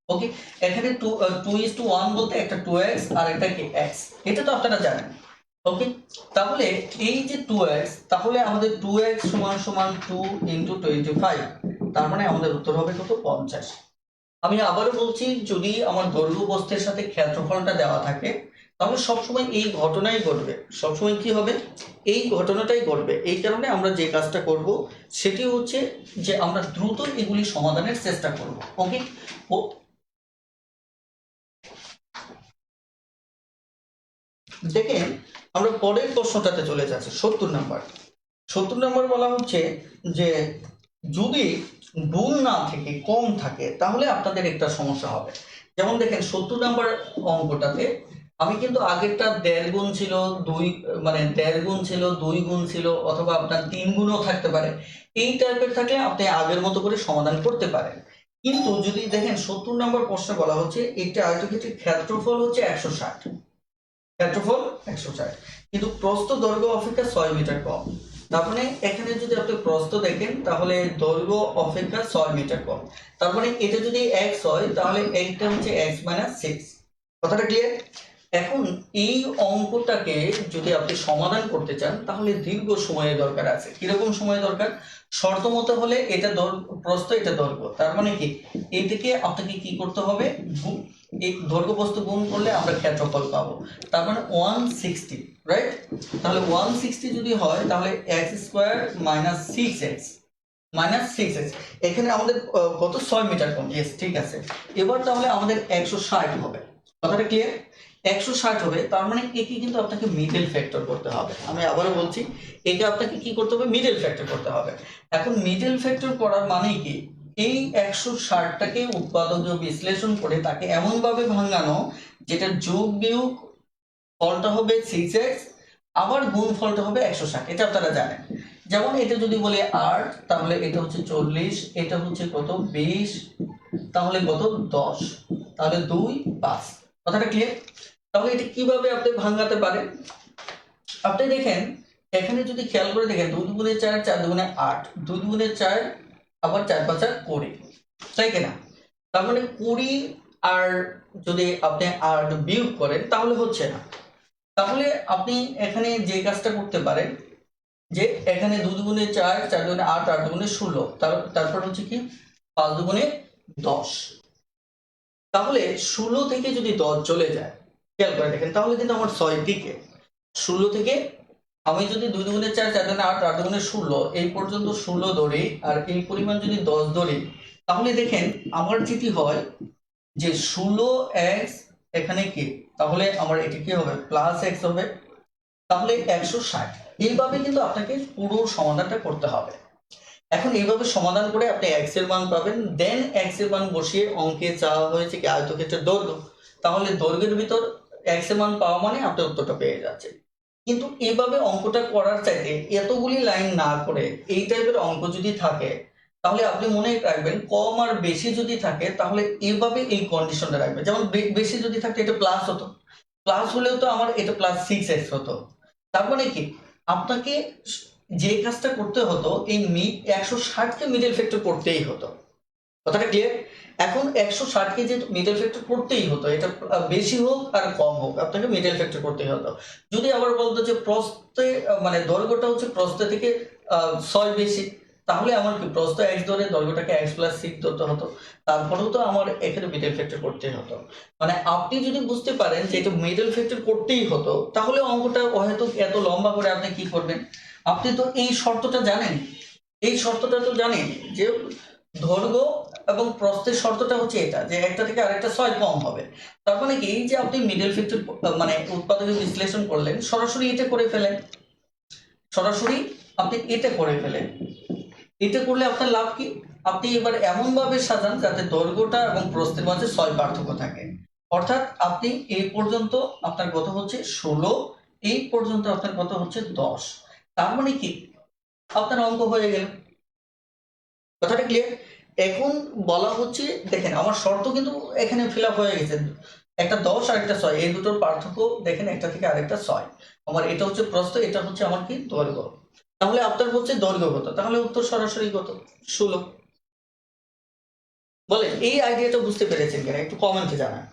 ওকে, এখানে 2:1 বলতে একটা 2x আর একটা কি x, এটা তো আপনারা জানেন। ওকে, তাহলে এই যে 2x, তাহলে আমাদের 2x সমান সমান 2 × 25, তার মানে আমাদের উত্তর হবে কত, 50। আমি আবারও বলছি, যদি আমার দৈর্ঘ্য প্রস্থের সাথে ক্ষেত্রফলটা দেওয়া থাকে তাহলে সবসময় এই ঘটনাই ঘটবে, সবসময় কি হবে, এই ঘটনাটাই ঘটবে। এই কারণে আমরা যে কাজটা করব সেটি হচ্ছে যে আমরা দ্রুত এগুলি সমাধানের চেষ্টা করব। ওকে, ও দেখেন, আমরা পরের প্রশ্নটাতে চলে যাচ্ছি, 70 নম্বর বলা হচ্ছে যে যদি গুণ না থেকে কম থাকে তাহলে আপনাদের একটা সমস্যা হবে। যেমন দেখেন 70 নম্বর অঙ্কটাতে আমি কিন্তু আগেরটা 1.5 গুণ ছিল, 2 মানে 1.5 গুণ ছিল, 2 গুণ ছিল, অথবা আপনার 3 গুণও থাকতে পারে। এই টাইপের থাকলে আপনি আগের মতো করে সমাধান করতে পারেন। কিন্তু যদি দেখেন 70 নম্বর প্রশ্নে বলা হচ্ছে একটা আয়তক্ষেত্রের ক্ষেত্রফল হচ্ছে 160, ক্ষেত্রফল 160, কিন্তু প্রস্থ দৈর্ঘ্য অপেক্ষা 6 মিটার কম। তার মানে এখানে যদি আপনি প্রস্থ দেখেন তাহলে দৈর্ঘ্য অপেক্ষা 6 মিটার কম, তার মানে এটা যদি x হয় তাহলে এইটা হচ্ছে x - 6। কথাটা ক্লিয়ার? এখন এই অঙ্কটাকে যদি আপনি সমাধান করতে চান তাহলে দীর্ঘ সময়ের দরকার আছে। কিরকম সময় দরকার? শর্ত মতো হলে এটা প্রস্থ, এটা দৈর্ঘ্য, তার মানে কি এইটাকে আপনাকে কি করতে হবে, এই দৈর্ঘ্য প্রস্থ গুণ করলে আমরা ক্ষেত্রফল পাবো, তার মানে 160, রাইট? তাহলে 160 যদি হয় তাহলে x² - 6x এখানে আমাদের কত, 6 মিটার কম, ইয়েস ঠিক আছে। এবার তাহলে আমাদের 160 হবে, কথাটা ক্লিয়ার? 160 হবে, তার মানে একে কিন্তু আপনাকে মিডল ফ্যাক্টর করতে হবে। আমি আবারও বলছি, একে আপনাকে কি করতে হবে, মিডল ফ্যাক্টর করতে হবে। এখন মিডল ফ্যাক্টর করার মানে কি, এই 160টাকে উৎপাদকীয় বিশ্লেষণ করে তাকে এমন ভাবে ভাঙানো যেটা যোগ বিয়োগ ফলটা হবে 6x, আবার গুণ ফলটা হবে 160, এটা আপনারা জানেন। যেমন এটা যদি বলি 8, তাহলে এটা হচ্ছে 40, এটা হচ্ছে কত 20, তাহলে কত 10, তাহলে 2 5, কথাটা ক্লিয়ার? তাহলে এটা কিভাবে আপনি ভাঙাতে পারেন, আপনি দেখেন এখানে যদি খেয়াল করে দেখেন 2 দুগুণে 4, 4 দুগুণে 8, 2 দুগুণে 4, আবার 4 5 20, তাই কিনা? তার মানে 20 আর যদি আপনি 8 বিয়োগ করেন তাহলে হচ্ছে না, তাহলে আপনি এখানে যে কাজটা করতে পারেন যে এখানে 2 দুগুণে 4, 4 দুগুণে 8, 8 দুগুণে 16, তারপর হচ্ছে কি 5 দুগুণে 10। তাহলে 16 থেকে যদি 10 চলে যায়, খেয়াল করে দেখেন, তাহলে কিন্তু আমার 6 টিকে। 16 থেকে আমি যদি 2 দুগুণে 4, 4 দুগুণে 8, 8 দুগুণে 16 এই পর্যন্ত 16 ধরি, আর এই পরিমাণ যদি 10 ধরি, তাহলে দেখেন আমার যেটি হয় যে 16x এখানে কি, তাহলে আমার এটি কি হবে, প্লাস এক্স হবে, তাহলে 160। এইভাবে কিন্তু আপনাকে পুরো সমাধানটা করতে হবে। এখন এইভাবে সমাধান করে আপনি এক্স এর মান পাবেন, দেন এক্স এর মান বসিয়ে অঙ্কে চাওয়া হয়েছে কি আয়তক্ষেত্রের দৈর্ঘ্য, তাহলে দৈর্ঘ্যের ভিতর এক্স এর মান পাওয়া মানে আপনি উত্তরটা পেয়ে যাচ্ছেন। কিন্তু এইভাবে অঙ্কটা করার চাইতে এতগুলি লাইন না করে এই টাইপের অঙ্ক যদি থাকে, তাহলে আপনি মনে রাখবেন কম আর বেশি যদি থাকে তাহলে এইভাবে এই কন্ডিশনটা রাখবেন। যেমন বেশি যদি থাকতো এটা প্লাস হতো, প্লাস হলেও তো আমার এটা প্লাস 6x হতো। তার মানে কি আপনাকে যে কাজটা করতে হতো এই 160 কে মিডল ফ্যাক্টর করতেই হতো। কথাটা ক্লিয়ার? এখন 160 কে যে মিডল ফ্যাক্টর করতেই হতো, এটা বেশি হোক আর কম হোক আপনাকে মিডল ফ্যাক্টর করতেই হতো। যদি আবার বলতো যে প্রস্থে মানে দৈর্ঘ্যটা হচ্ছে প্রস্থ থেকে 6 বেশি, তাহলে আমার কি প্রস্থ x ধরে দৈর্ঘ্যটাকে x প্লাস 6 ধরতে হতো, তারপরেও তো আমার এখানে মিডল ফ্যাক্টর করতেই হতো। মানে আপনি যদি বুঝতে পারেন যে এটা মিডল ফ্যাক্টর করতেই হতো, তাহলে অঙ্কটা হয়তো এত লম্বা করে আপনি কি করবেন, আপনি তো এই শর্তটা জানেন, এই শর্তটা তো জানেন যে দৈর্ঘ্য এবং প্রস্থের শর্তটা হচ্ছে এটা যে একটা থেকে আরেকটা 6 কম হবে। তার মানে কি এই যে আপনি মিডল ফ্যাক্টর মানে উৎপাদকের বিশ্লেষণ করলেন, সরাসরি এটা করে ফেলেন, সরাসরি আপনি এটা করে ফেলেন। এটা করলে আপনার লাভ কি, আপনি এবার এমন ভাবে সাজান যাতে দৈর্ঘ্যটা এবং প্রস্থের মাঝে 6 পার্থক্য থাকে। অর্থাৎ আপনি এই পর্যন্ত আপনার কত হচ্ছে 16, এই পর্যন্ত আপনার কত হচ্ছে 10। তার মানে কি আপনার অঙ্ক হয়ে গেল। কথাটা ক্লিয়ার? এখন বলা হচ্ছে দেখেন আমার শর্ত কিন্তু এখানে ফিল আপ হয়ে গেছে, একটা 10 আর একটা 6, এই দুটোর পার্থক্য দেখেন একটা থেকে আরেকটা 6। আমার এটা হচ্ছে প্রস্থ, এটা হচ্ছে আমার কি দৈর্ঘ্য। তাহলে আপনার হচ্ছে দৈর্ঘ্য কত, তাহলে উত্তর সরাসরি কত, 16। বলেন এই আইডিয়াটা বুঝতে পেরেছেন কিনা, একটু কমেন্টে জানান।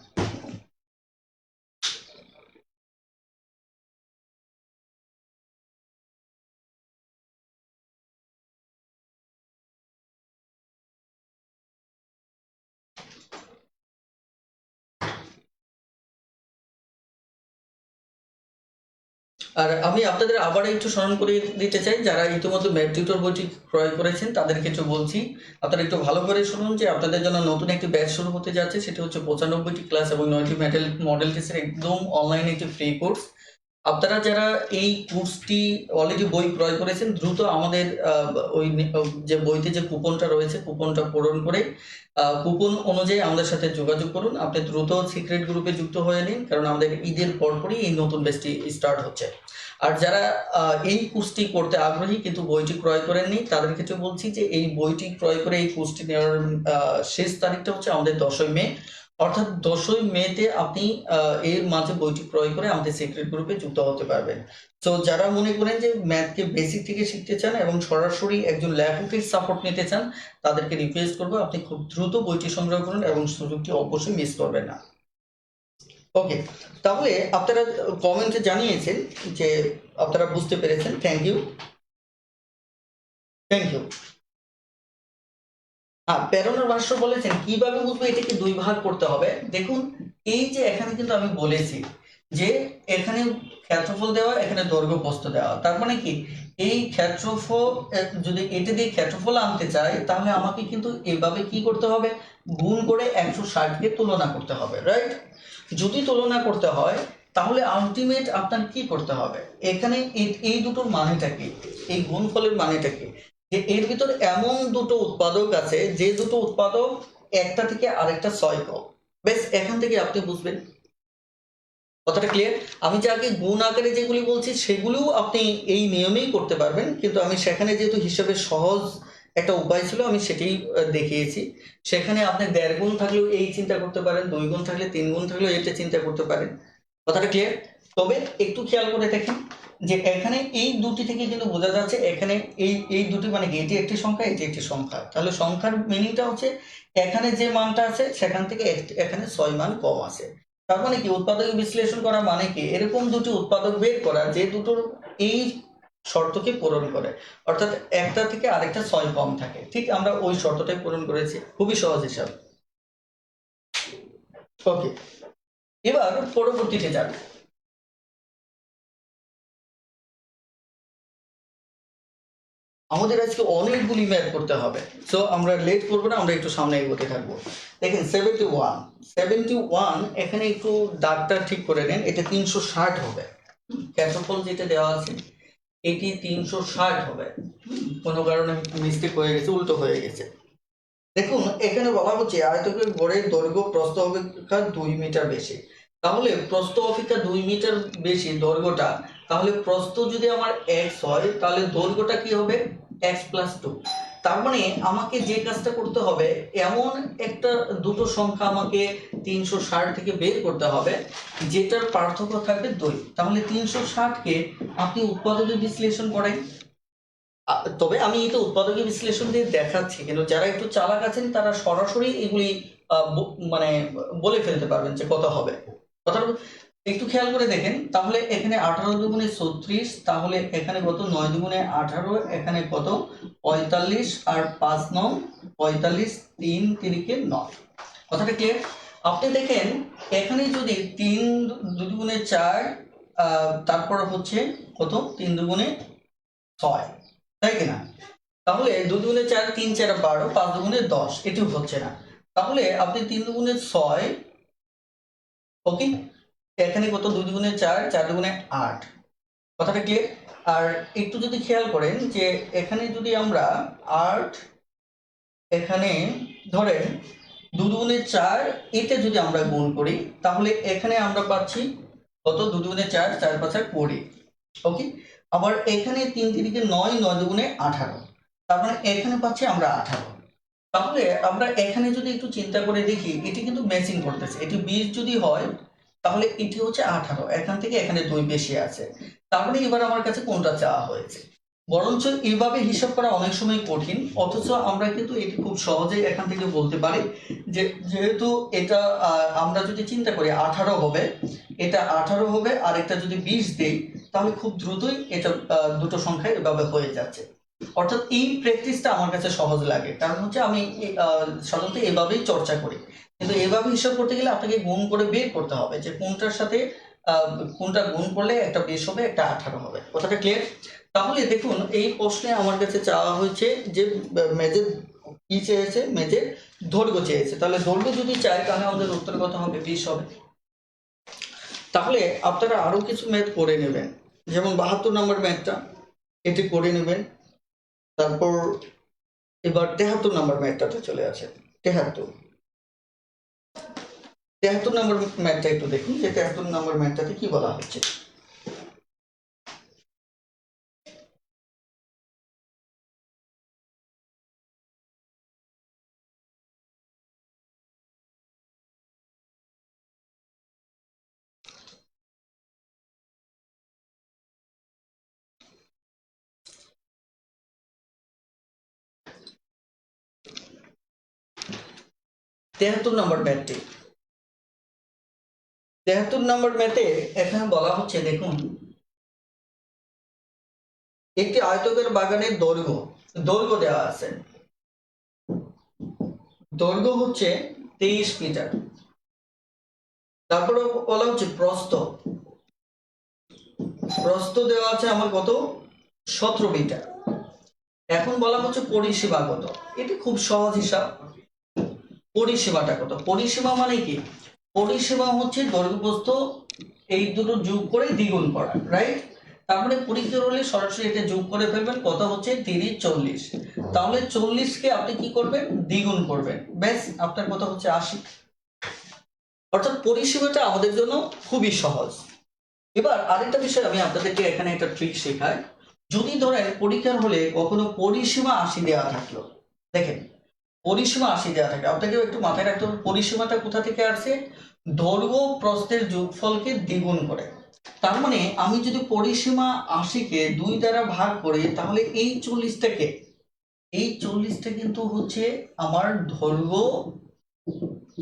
আর আমি আপনাদের আবার একটু স্মরণ করিয়ে দিতে চাই, যারা ইতিমধ্যে ম্যাথ টিউটর বইটি ক্রয় করেছেন তাদেরকে একটু বলছি, আপনারা একটু ভালো করে শুনুন যে আপনাদের জন্য নতুন একটি ব্যাচ শুরু হতে যাচ্ছে, সেটা হচ্ছে 95টি ক্লাস এবং 9টি মডেল টেস্টের একদম অনলাইন একটি ফ্রি কোর্স। আপনারা যারা এই কোর্সটি অলরেডি বই ক্রয় করেছেন, দ্রুত আমাদের ওই যে বইতে যে কুপনটা রয়েছে কুপনটা পূরণ করে কুপন অনুযায়ী আমাদের সাথে যোগাযোগ করুন। আপনি দ্রুত সিক্রেট গ্রুপে যুক্ত হয়ে নিন, কারণ আমাদের ঈদের পরপরই এই নতুন ব্যাচটি স্টার্ট হচ্ছে। আর যারা এই কোর্সটি করতে আগ্রহী কিন্তু বইটি ক্রয় করেননি, তাদের ক্ষেত্রে বলছি যে এই বইটি ক্রয় করে এই কোর্সটি নেওয়ার শেষ তারিখটা হচ্ছে আমাদের 10ই মে। অর্থাৎ 10ই মেতে আপনি এর মাঝে বইটি ক্রয় করে আমাদের সিক্রেট গ্রুপে যুক্ত হতে পারবেন। তো যারা মনে করেন যে ম্যাথকে বেসিক থেকে শিখতে চান এবং সরাসরি একজন লেখকের সাপোর্ট নিতে চান, তাদেরকে রিকোয়েস্ট করবো আপনি খুব দ্রুত বইটি সংগ্রহ করুন এবং সুযোগটি অবশ্যই মিস করবেন না। ওকে, তাহলে আপনারা কমেন্টে জানিয়েছেন যে আপনারা বুঝতে পেরেছেন, থ্যাংক ইউ, থ্যাংক ইউ। প্রেরণার ভাষ্য বলেছেন কিভাবে বুঝবো এটাকে 2 ভাগ করতে হবে। দেখুন এই যে এখানে কিন্তু আমি বলেছি যে এখানে ক্ষেত্রফল দেওয়া, এখানে দৈর্ঘ্য প্রস্থ দেওয়া, তার মানে কি এই ক্ষেত্রফল যদি এটা দিয়ে ক্ষেত্রফল আনতে চাই তাহলে আমাকে কিন্তু এভাবে কি করতে হবে, গুণ করে 160 কে তুলনা করতে হবে, রাইট? যদি তুলনা করতে হয় তাহলে আলটিমেট আপনার কি করতে হবে, এখানে এই দুটোর মানেটা কি, এই গুণফলের মানেটা কি, যে এর ভিতর এমন দুটো উৎপাদক আছে যে দুটো উৎপাদক একটা থেকে আরেকটা 6 কম। বেশ এখান থেকে আপনি বুঝবেন। কথাটা ক্লিয়ার? আমি যে আগে গুণ আকারে যেগুলি বলছি সেগুলোও আপনি এই নিয়মেই করতে পারবেন, কিন্তু আমি সেখানে যেহেতু হিসাবে সহজ একটা উপায় ছিল আমি সেটাই দেখিয়েছি। সেখানে আপনি 1.5 গুণ থাকলেও এই চিন্তা করতে পারেন, 2 গুণ থাকলে 3 গুণ থাকলেও এটা চিন্তা করতে পারেন। কথাটা ক্লিয়ার? তবে একটু খেয়াল করে দেখেন যে এখানে এই দুটি থেকে কিন্তু বোঝা যাচ্ছে এখানে এই দুটি মানে কি এটি একটি সংখ্যা, এটি একটি সংখ্যা, তাহলে সংখ্যার মিনিংটা হচ্ছে এখানে যে মানটা আছে সেখান থেকে এখানে 6 মান কম আছে। তার মানে কি উৎপাদক বিশ্লেষণ করা মানে কি এরকম দুটি উৎপাদক বের করা যে দুটোর এই শর্তকে পূরণ করে, অর্থাৎ একটা থেকে আরেকটা 6 কম থাকে। ঠিক আমরা ওই শর্তটাই পূরণ করেছি, খুবই সহজ হিসাব। ওকে, এবার পরবর্তীতে যান। আমাদের আজকে অনেকগুলি ম্যাথ করতে হবে, সো আমরা লেট করবো না, আমরা একটু সামনে এগোতে থাকবো। দেখেন 71 এখানে একটু দাগটা ঠিক করে নেন, এটা 360 হবে। ক্ষেত্রফল যেটা দেওয়া আছে এটি 360 হবে। কোনো কারণে মিস্টেক হয়ে গেছে, উল্টো হয়ে গেছে। দেখুন এখানে বলা হচ্ছে আয়তকের গড়ের দৈর্ঘ্য প্রস্থ অপেক্ষা 2 মিটার বেশি। তাহলে প্রস্থ অপেক্ষা 2 মিটার বেশি দৈর্ঘ্যটা, তাহলে প্রস্থ যদি আমার x হয় তাহলে দৈর্ঘ্যটা কি হবে x + 2। তার মানে আমাকে যে কাজটা করতে হবে, এমন একটা দুটো সংখ্যা আমাকে 360 থেকে বের করতে হবে যেটার পার্থক্য থাকবে 2। তাহলে 360 কে আপনি উৎপাদকে বিশ্লেষণ করেন। তবে আমি এটা উৎপাদকে বিশ্লেষণ দিয়ে দেখাচ্ছি, কিন্তু যারা একটু চালাক আছেন তারা সরাসরি এগুলি মানে বলে ফেলতে পারবেন যে কত হবে। কথাটা একটু খেয়াল করে দেখেন, তাহলে এখানে 18 দুগুণে 36, তাহলে এখানে কত 9 দুগুণে 18, এখানে কত 45, আর 5 9 45, 3 3 কে 9। কথাটা ক্লিয়ার? আপনি দেখেন এখানে যদি 3 দুগুণে 4, তারপর হচ্ছে কত 3 দুগুণে 6, তাই কিনা? তাহলে 2 দুগুণে 4, 3 4 12, 5 দুগুণে 10, এটিও হচ্ছে না। তাহলে আপনি 3 দুগুণে 6, ওকে, এখানে কত 2 দুগুণে 4, 4 দুগুণে 8। কথাটা ক্লিয়ার? আর একটু যদি খেয়াল করেন যে এখানে যদি আমরা 8, এখানে ধরেন 2 দুগুণে 4, এটা যদি আমরা গুণ করি তাহলে এখানে আমরা পাচ্ছি কত 2 দুগুণে 4, 4 5 20, ওকে। আবার এখানে 3 3 9, 9 দুগুণে 18, তার মানে এখানে পাচ্ছি আমরা 18। তাহলে আমরা এখানে যদি একটু চিন্তা করে দেখি, এটি কিন্তু ম্যাচিং করতেছে। এটি 20 যদি হয় তাহলে এটি হচ্ছে 18, এখান থেকে এখানে 2 বেশি আছে। তার মানে এবার আমার কাছে কোনটা চাওয়া হয়েছে। বরঞ্চ এইভাবে হিসাব করা অনেক সময় কঠিন, অথচ আমরা কিন্তু এটি খুব সহজেই এখান থেকে বলতে পারি যে যেহেতু এটা আমরা যদি চিন্তা করি 18 হবে, এটা 18 হবে, আর এটা যদি 20 দেই তাহলে খুব দ্রুতই এটা দুটো সংখ্যা এভাবে হয়ে যাচ্ছে। অর্থাৎ এই প্র্যাকটিসটা আমার কাছে সহজ লাগে, কারণ হচ্ছে আমি সাধারণত এভাবেই চর্চা করি। কিন্তু এভাবে হিসাব করতে গেলে আপনাকে গুণ করে বের করতে হবে যে কোনটার সাথে কোনটা গুণ করলে একটা 20 হবে, একটা 18 হবে। কথাটা ক্লিয়ার? তাহলে দেখুন এই প্রশ্নে আমার কাছে চাওয়া হয়েছে যে মেজের কি চেয়েছে, মেজের দৈর্ঘ্য চেয়েছে। তাহলে দৈর্ঘ্য যদি চাই তাহলে আমাদের উত্তর কত হবে, 20 হবে। তাহলে আপনারা আরো কিছু ম্যাথ করে নেবেন, যেমন 72 নম্বর ম্যাথটা এটি করে নেবেন। তারপর এবার 73 নম্বর ম্যাথটাতে চলে আসে। 73 নম্বর ম্যাথটা একটু দেখুন যে 73 নম্বর ম্যাথটাতে কি বলা হচ্ছে। তেহাত্তর নম্বর ম্যাথে এখানে বলা হচ্ছে, দেখুন একটি আয়তকার বাগানের দৈর্ঘ্য দেওয়া আছে, দৈর্ঘ্য হচ্ছে 23 মিটার। তারপরে বলা হচ্ছে প্রস্থ দেওয়া আছে আমার কত 17 মিটার। এখন বলা হচ্ছে পরিসীমা কত। এটি খুব সহজ হিসাব। পরিসীমাটা কত? পরিসীমা মানে কি? পরিসীমা হচ্ছে দৈর্ঘ্য প্রস্থ এই দুটো যোগ করে দ্বিগুণ করা, রাইট? তার মানে পরীক্ষা হলে সরাসরি এটা যোগ করে ফেলবেন, কত হচ্ছে 30 40। তাহলে 40 কে আপনি কি করবেন, দ্বিগুণ করবেন, ব্যাস আপনার কত হচ্ছে 80। অর্থাৎ পরিসীমাটা আমাদের জন্য খুবই সহজ। এবার আরেকটা বিষয় আমি আপনাদেরকে এখানে একটা ট্রিক শেখাই। যদি ধরেন পরীক্ষার হলে কখনো পরিসীমা 80 দেওয়া থাকলো, দেখেন পরিসীমা 80 দেওয়া থাকে, আপনাকে একটু মাথায় রাখতে হবে পরিসীমাটা কোথা থেকে আসছে, দৈর্ঘ্য প্রস্থের যোগফলকে দ্বিগুণ করে। তার মানে আমি যদি পরিসীমা 80 কে 2 দ্বারা ভাগ করি তাহলে এই 40টা কিন্তু হচ্ছে আমার দৈর্ঘ্য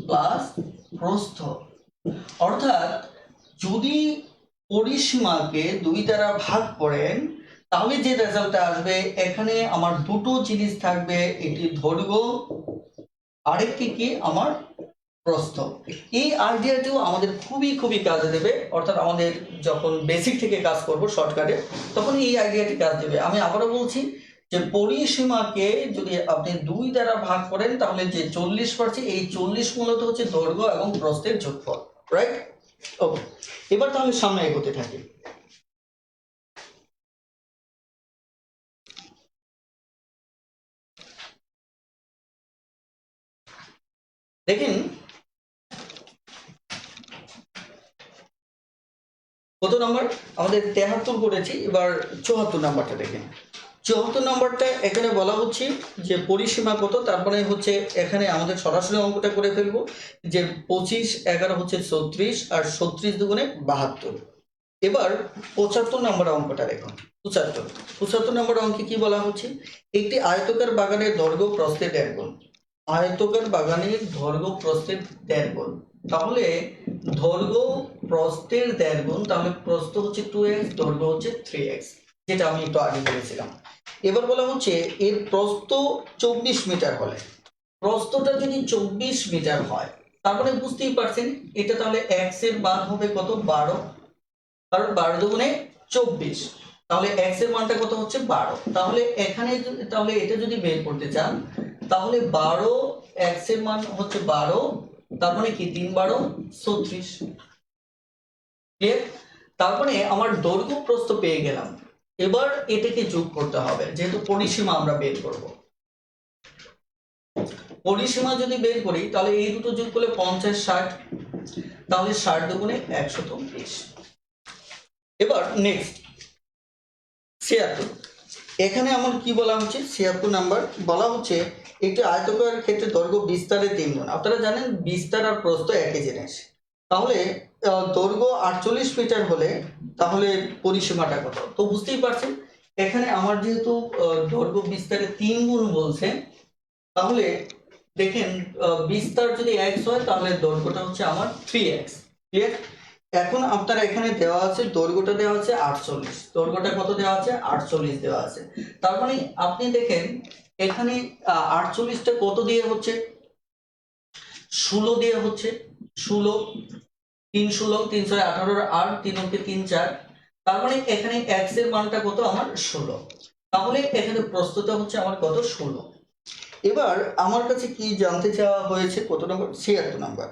প্লাস প্রস্থ, অর্থাৎ যদি পরিসীমাকে 2 দ্বারা ভাগ করেন তাহলে যে রেজাল্টটা আসবে, এখানে আমার দুটো জিনিস থাকবে, এটি দৈর্ঘ্য, আরেকটি কি আমার প্রস্থ। এই আইডিয়াটিও আমাদের খুবই খুবই কাজে দেবে, অর্থাৎ আমাদের যখন বেসিক থেকে কাজ করব শর্টকাটে, তখন এই আইডিয়াটি কাজ দেবে। আমি আবারও বলছি যে পরিসীমাকে যদি আপনি 2 দ্বারা ভাগ করেন তাহলে যে 40 পাচ্ছি, এই 40 মূলত হচ্ছে দৈর্ঘ্য এবং প্রস্থের যোগফল, রাইট? ওকে, এবার তাহলে সামনে এগোতে থাকি। দেখেন কত নাম্বার আমাদের 73 করেছি, এবার 74 নাম্বারটা দেখেন। 74 নাম্বারটা এখানে বলা হচ্ছে যে পরিসীমা কত, তারপরে হচ্ছে এখানে আমাদের সরাসরি অঙ্কটা করে ফেলবো যে 25 11 হচ্ছে 34 আর 36 দুগুণে 72। এবার 75 নম্বর অঙ্কটা দেখুন। 75 নম্বর অঙ্কে কি বলা হচ্ছে, একটি আয়তকার বাগানের দৈর্ঘ্য প্রস্থের 1.5 গুণ। আয়তকার বাগানের দৈর্ঘ্য প্রস্থের 1.5 গুণ, তাহলে দৈর্ঘ্য প্রস্থের 1.5 গুণ, তাহলে প্রস্থ হচ্ছে 2x, দৈর্ঘ্য হচ্ছে 3x, যেটা আমি একটু আগে বলেছিলাম। এবার বলা হচ্ছে এর প্রস্থ 24 মিটার হলে, প্রস্থটা যদি 24 মিটার হয় তারপরে বুঝতেই পারছেন এটা তাহলে x এর মান হবে কত, 12, কারণ 12 দুগুণে 24, তাহলে x এর মানটা কত হচ্ছে 12। তাহলে এখানে তাহলে এটা যদি বের করতে চান তাহলে 12 x এর মান হচ্ছে 12, তার মানে কি 3 12 36, ক্লিয়ার? তারপরে আমার দৈর্ঘ্য প্রস্থ পেয়ে গেলাম, এবার এটাকে যোগ করতে হবে, যেহেতু পরিসীমা আমরা বের করব। পরিসীমা যদি বের করি তাহলে এই দুটো যোগ করলে 50 60, তাহলে 60 দুগুণে 120। এবার নেক্সট 76, এখানে আমার কি বলা হচ্ছে 76 নাম্বার বলা হচ্ছে একটি আয়তকার ক্ষেত্রে দৈর্ঘ্য বিস্তারের 3 গুণ। আপনারা জানেন বিস্তার আর প্রস্থ একই জিনিস, তাহলে দৈর্ঘ্য 48 মিটার হলে তাহলে পরিসীমাটা কত, তো বুঝতেই পারছেন এখানে আমার যেহেতু দৈর্ঘ্য বিস্তারের 3 গুণ বলছে, তাহলে দেখেন বিস্তার যদি x হয় তাহলে দৈর্ঘ্যটা হচ্ছে আমার 3x, ক্লিয়ার? এখন আপনারা এখানে দেওয়া আছে দৈর্ঘ্যটা দেওয়া আছে 48, দৈর্ঘ্যটা কত দেওয়া আছে 48 দেওয়া আছে, তার মানে আপনি দেখেন এখানে 48টা কত দিয়ে হচ্ছে 16 দিয়ে হচ্ছে, 16 3 16 3 6 18 আর 3 অঙ্কে 3 4, তার মানে এখানে x এর মানটা কত আমার 16, তাহলে এখানে প্রস্থটা হচ্ছে আমার কত 16। এবার আমার কাছে কি জানতে চাওয়া হয়েছে, কত নম্বর 76 নাম্বার,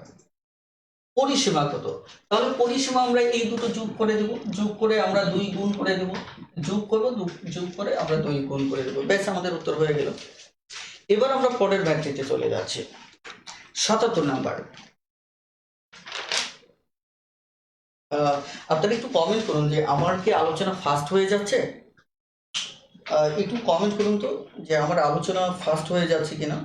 পরিসীমা কত, তাহলে পরিসীমা আমরা এই দুটো যোগ করে দেব, যোগ করে আমরা 2 গুণ করে দেব, যোগ করব, যোগ করে আমরা 2 গুণ করে দেব, ব্যাস আমাদের উত্তর হয়ে গেল। এবার আমরা পরের ম্যাথটিতে চলে যাচ্ছি 77 নাম্বার। আপনারা একটু কমেন্ট করুন যে আমার কি আলোচনা ফাস্ট হয়ে যাচ্ছে, একটু কমেন্ট করুন তো যে আমার আলোচনা ফাস্ট হয়ে যাচ্ছে কিনা।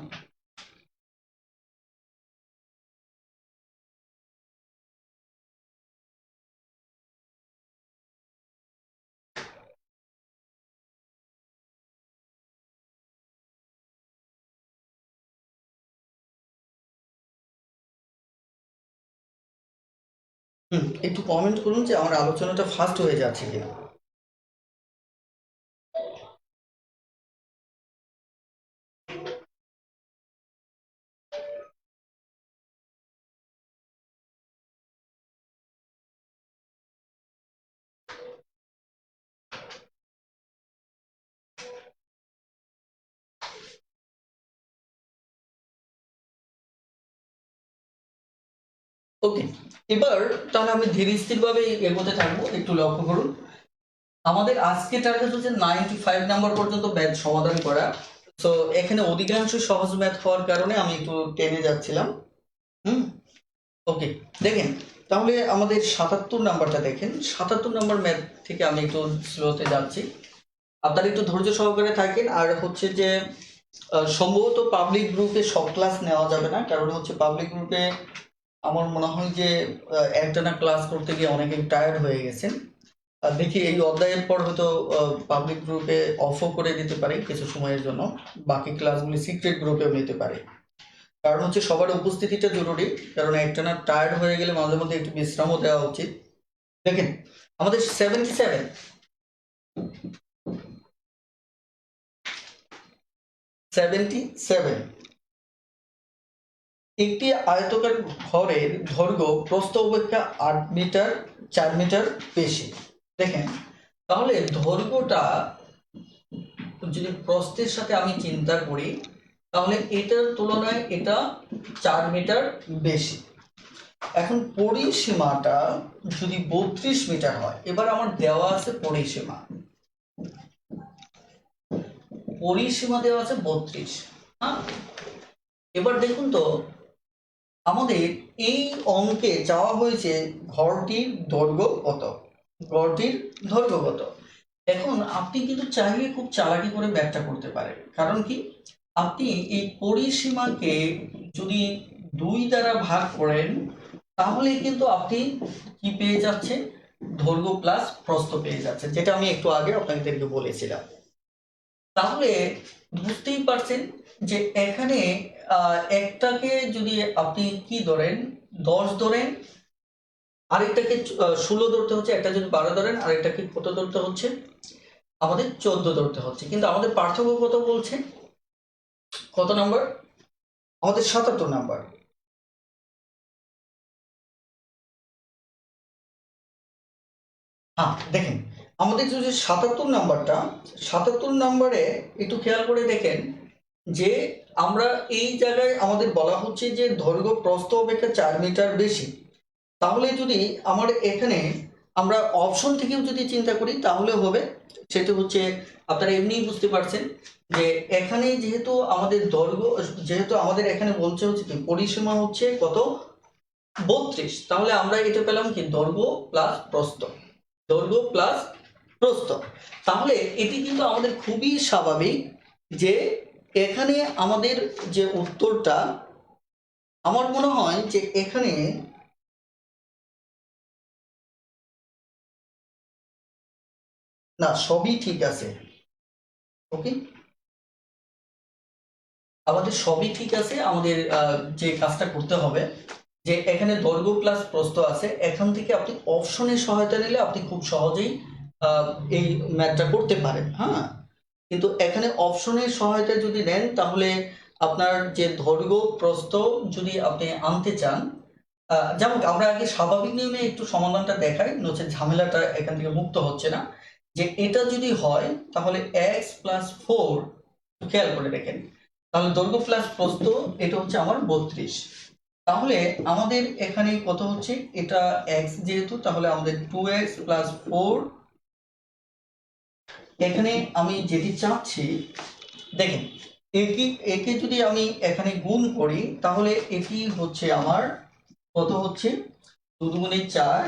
একটু কমেন্ট করুন যে আমার আলোচনাটা ফাস্ট হয়ে যাচ্ছে কিনা। ওকে, এবার তাহলে আমি ধীরে স্থির ভাবে এগোতে থাকবো, একটু লক্ষ্য করুন আমাদের আজকে টার্গেট হচ্ছে 95 নাম্বার পর্যন্ত ম্যাথ সমাধান করা। তো এখানে অধিকাংশ সহজ ম্যাথ হওয়ার কারণে আমি একটু টেনে যাচ্ছিলাম। ওকে, দেখেন তাহলে আমাদের 77 নাম্বারটা দেখেন, 77 নাম্বার ম্যাথ থেকে আমি একটু স্লোতে যাচ্ছি, আপনারা একটু ধৈর্য সহকারে থাকেন। আর হচ্ছে যে সম্ভবত পাবলিক গ্রুপে সব ক্লাস নেওয়া যাবে না, কারণ হচ্ছে পাবলিক গ্রুপে আমার মনে হয় যে একটানা ক্লাস করতে গিয়ে অনেকে টায়ার্ড হয়ে গেছেন। দেখি এই অধ্যায়ের পর হয়তো পাবলিক গ্রুপে অফও করে দিতে পারি কিছু সময়ের জন্য, বাকি ক্লাসগুলি সিক্রেট গ্রুপেও নিতে পারে। কারণ হচ্ছে সবার উপস্থিতিটা জরুরি, কারণ একটানা টায়ার্ড হয়ে গেলে মাঝে মধ্যে একটু বিশ্রামও দেওয়া উচিত। দেখেন আমাদের 77 একটি আয়তকার ঘরের দৈর্ঘ্য প্রস্থ অপেক্ষা 8 মিটার 4 মিটার বেশি। দেখেন তাহলে দৈর্ঘ্যটা যদি প্রস্থের সাথে আমি চিন্তা করি তাহলে এটার তুলনায় এটা 4 মিটার বেশি। এখন পরিসীমাটা যদি 32 মিটার হয়, এবার আমার দেওয়া আছে পরিসীমা দেওয়া আছে 32। হ্যাঁ, এবার দেখুন তো আমাদের এই অঙ্কে চাওয়া হয়েছে ঘরটির দৈর্ঘ্য কত, এখন আপনি কিন্তু চাইলে খুব চালাকি করে ব্যাখ্যা করতে পারেন। কারণ কি, আপনি এই পরিসীমাকে যদি 2 দ্বারা ভাগ করেন তাহলে কিন্তু আপনি কি পেয়ে যাচ্ছেন, দৈর্ঘ্য প্লাস প্রস্থ পেয়ে যাচ্ছেন, যেটা আমি একটু আগে আপনাদেরকে বলেছিলাম। তাহলে বুঝতেই পারছেন যে এখানে একটাকে যদি আপনি কি ধরেন 10 ধরেন, আরেকটাকে 16 ধরতে হচ্ছে, একটা যদি 12 ধরেন আরেকটাকে কত ধরতে হচ্ছে, আমাদের 14 ধরতে হচ্ছে। কিন্তু আমাদের পার্থক্য কত বলছে, কত নাম্বার, আমাদের 77 নাম্বার। হ্যাঁ দেখেন আমাদের যে 77 নাম্বারে একটু খেয়াল করে দেখেন যে আমরা এই জায়গায় আমাদের বলা হচ্ছে যে দৈর্ঘ্য প্রস্থ অপেক্ষা 4 মিটার বেশি। তাহলে যদি আমার এখানে আমরা অপশন থেকেও যদি চিন্তা করি তাহলে হবে, সেটা হচ্ছে আপনারা এমনিই বুঝতে পারছেন যে এখানে যেহেতু আমাদের দৈর্ঘ্য, যেহেতু আমাদের এখানে বলছে হচ্ছে কি পরিসীমা হচ্ছে কত 32, তাহলে আমরা এটা পেলাম কি দৈর্ঘ্য প্লাস প্রস্থ, তাহলে এটি কিন্তু আমাদের খুবই স্বাভাবিক যে এখানে আমাদের যে উত্তরটা, আমার মনে হয় যে এখানে না সবই ঠিক আছে। ওকে, আমাদের সবই ঠিক আছে। আমাদের যে কাজটা করতে হবে যে এখানে দৈর্ঘ্য প্লাস প্রস্থ আছে, এখান থেকে আপনি অপশনের সহায়তা নিলে আপনি খুব সহজেই এই ম্যাথটা করতে পারেন। হ্যাঁ, কিন্তু এখানে অপশনের সহায়তা যদি নেন তাহলে আপনার যে দৈর্ঘ্য প্রস্থ যদি আপনি আনতে চান, যেমন আমরা আগে স্বাভাবিক নিয়মে একটু সমাধানটা দেখাই, নচেত ঝামেলাটা এখান থেকে মুক্ত হচ্ছে না। যে এটা যদি হয় তাহলে x প্লাস 4, খেয়াল করে দেখেন তাহলে দৈর্ঘ্য প্লাস প্রস্থ এটা হচ্ছে আমার 32। তাহলে আমাদের এখানে কত হচ্ছে, এটা x যেহেতু তাহলে আমাদের 2x প্লাস 4। এখানে আমি যেটি চাচ্ছি দেখেন একে যদি আমি এখানে গুণ করি তাহলে এটি হচ্ছে আমার কত হচ্ছে 2 দুগুণে 4,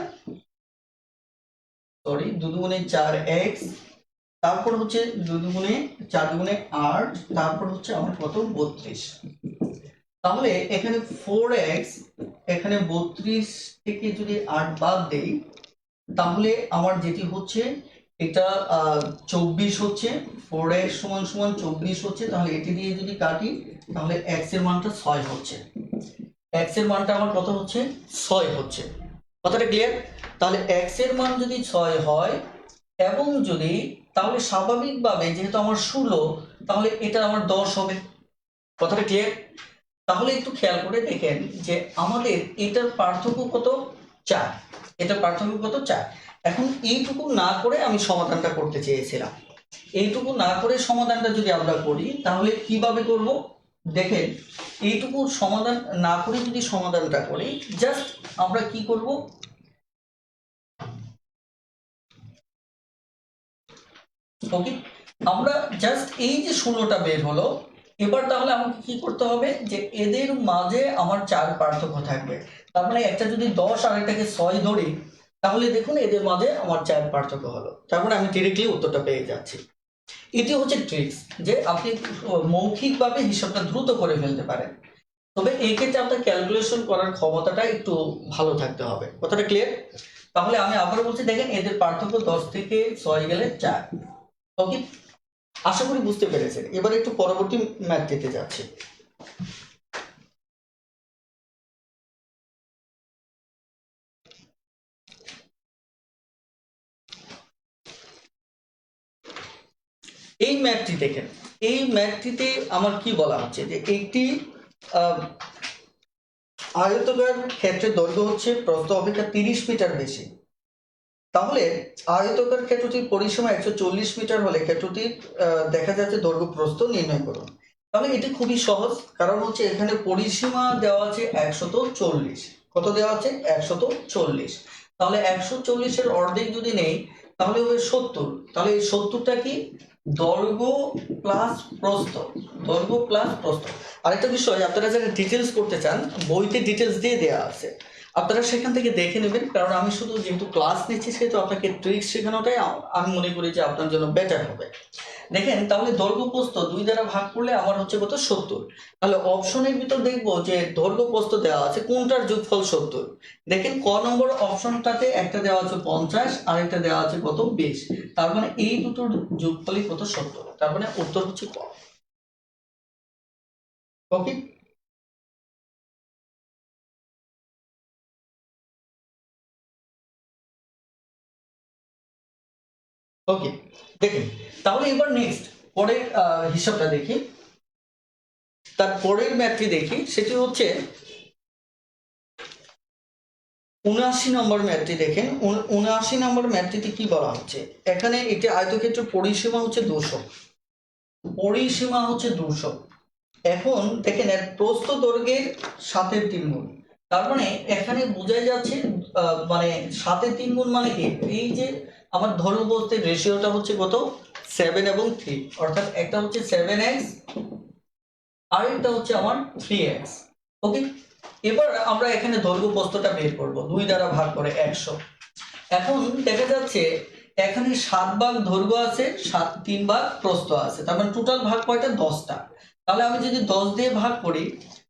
সরি 2 দুগুণে 4x, তারপর হচ্ছে 2 দুগুণে 4 দুগুণে 8, তারপর হচ্ছে আমার কত 32। তাহলে এখানে 4x, এখানে 32 থেকে যদি 8 বাদ দেই তাহলে আমার যেটি হচ্ছে এটা 24 হচ্ছে, 4x সমান সমান 24 হচ্ছে। তাহলে এটি দিয়ে যদি কাটি তাহলে x এর মানটা 6 হচ্ছে, x এর মানটা আমার কত হচ্ছে 6 হচ্ছে। কথাটা ক্লিয়ার? তাহলে x এর মান যদি 6 হয় এবং যদি, তাহলে স্বাভাবিকভাবে যেহেতু আমার 16 তাহলে এটা আমার 10 হবে। কথাটা ক্লিয়ার? তাহলে একটু খেয়াল করে দেখেন যে আমাদের এটার পার্থক্য কত 4, এটার পার্থক্য কত 4। এখন এইটুকু না করে আমি সমাধানটা করতে চেয়েছিলাম, এইটুকু না করে সমাধানটা যদি আমরা করি তাহলে কিভাবে করব দেখেন, এইটুকু সমাধান না করে যদি সমাধানটা করি জাস্ট আমরা কি করব, ওকে আমরা জাস্ট এই যে 16টা বের হলো, এবার তাহলে আমাকে কি করতে হবে যে এদের মাঝে আমার 4 পার্থক্য থাকবে। তার মানে একটা যদি 10 আর একটাকে 6 ধরি তাহলে দেখুন এদের মাঝে আমার 4 পার্থক্য হলো, তার মানে আমি ডিরেক্টলি উত্তরটা পেয়ে যাচ্ছি। এটি হচ্ছে ট্রিক্স যে আপনি মৌখিকভাবে হিসাবটা দ্রুত করে ফেলতে পারেন, তবে এই ক্ষেত্রে আপনার ক্যালকুলেশন করার ক্ষমতাটা একটু ভালো থাকতে হবে। কথাটা ক্লিয়ার? তাহলে আমি আবার বলছি দেখেন এদের পার্থক্য 10 থেকে 6 গেলে 4। ওকে, আশা করি বুঝতে পেরেছেন। এবার একটু পরবর্তী ম্যাথ দিতে যাচ্ছি। এই ম্যাথটি দেখেন, এই ম্যাথটিতে আমার কি বলা হচ্ছে যে একটি আয়তকার ক্ষেত্রের দৈর্ঘ্য হচ্ছে প্রস্থ অপেক্ষা 30 মিটার বেশি। তাহলে আয়তকার ক্ষেত্রটির পরিসীমা 140 মিটার হলে ক্ষেত্রটির দেখা যাচ্ছে দৈর্ঘ্য প্রস্থ নির্ণয় করুন। তাহলে এটি খুবই সহজ, কারণ হচ্ছে এখানে পরিসীমা দেওয়া আছে 140। কত দেওয়া আছে? 140। তাহলে 140-এর অর্ধেক যদি নেই তাহলে হবে 70। তাহলে এই 70টা কি? দৈর্ঘ্য প্লাস প্রস্থ। দৈর্ঘ্য প্লাস প্রস্থ। আরেকটা বিষয়, আপনারা যারা ডিটেলস করতে চান, বইতে ডিটেলস দিয়ে দেওয়া আছে, আপনারা সেখান থেকে দেখে নেবেন। কারণ আমি শুধু যেহেতু ক্লাস নিচ্ছি সেহেতু আপনাকে ট্রিক্স শেখানোটাই আমি মনে করি যে আপনার জন্য বেটার হবে। দেখেন, তাহলে দৈর্ঘ্য প্রস্থ 2 দ্বারা ভাগ করলে আমার হচ্ছে কত? 70। তাহলে অপশনের ভিতর দেখবো যে দৈর্ঘ্য প্রস্থ দেওয়া আছে, কোনটার যোগফল 70। দেখেন ক নম্বর অপশনটাতে একটা দেওয়া আছে 50, আরেকটা দেওয়া আছে কত? 20। তার মানে এই দুটোর যোগফলই কত? 70। তার মানে উত্তর হচ্ছে ক। ওকে, ওকে। দেখেন, তাহলে এবার নেক্সট পরের হিসাবটা দেখি। তার পরের ম্যাথটি দেখি, সেটি হচ্ছে 79 নম্বর ম্যাথটি। দেখেন 79 নম্বর ম্যাথটিতে কি বলা হচ্ছে, এখানে একটি আয়তক্ষেত্রের পরিসীমা হচ্ছে 200। পরিসীমা হচ্ছে 200। এখন দেখেন এর প্রস্থ দৈর্ঘ্যের 7-এর 3 গুণ। তার মানে এখানে বোঝাই যাচ্ছে মানে 7-এর 3 গুণ মানে কি? এই যে আমার দৈর্ঘ্য প্রস্থের রেশিওটা হচ্ছে কত? 7 এবং 3। অর্থাৎ একটা হচ্ছে 7x, আরেকটা হচ্ছে আমার 3x। ওকে, এবার আমরা এখানে দৈর্ঘ্য প্রস্থটা বের করব 2 দ্বারা ভাগ করে 100। এখন দেখা যাচ্ছে এখানে 7 ভাগ দৈর্ঘ্য আছে, 3 ভাগ প্রস্থ আছে, তার মানে টোটাল ভাগ কয়টা? 10টা। তাহলে আমি যদি 10 দিয়ে ভাগ করি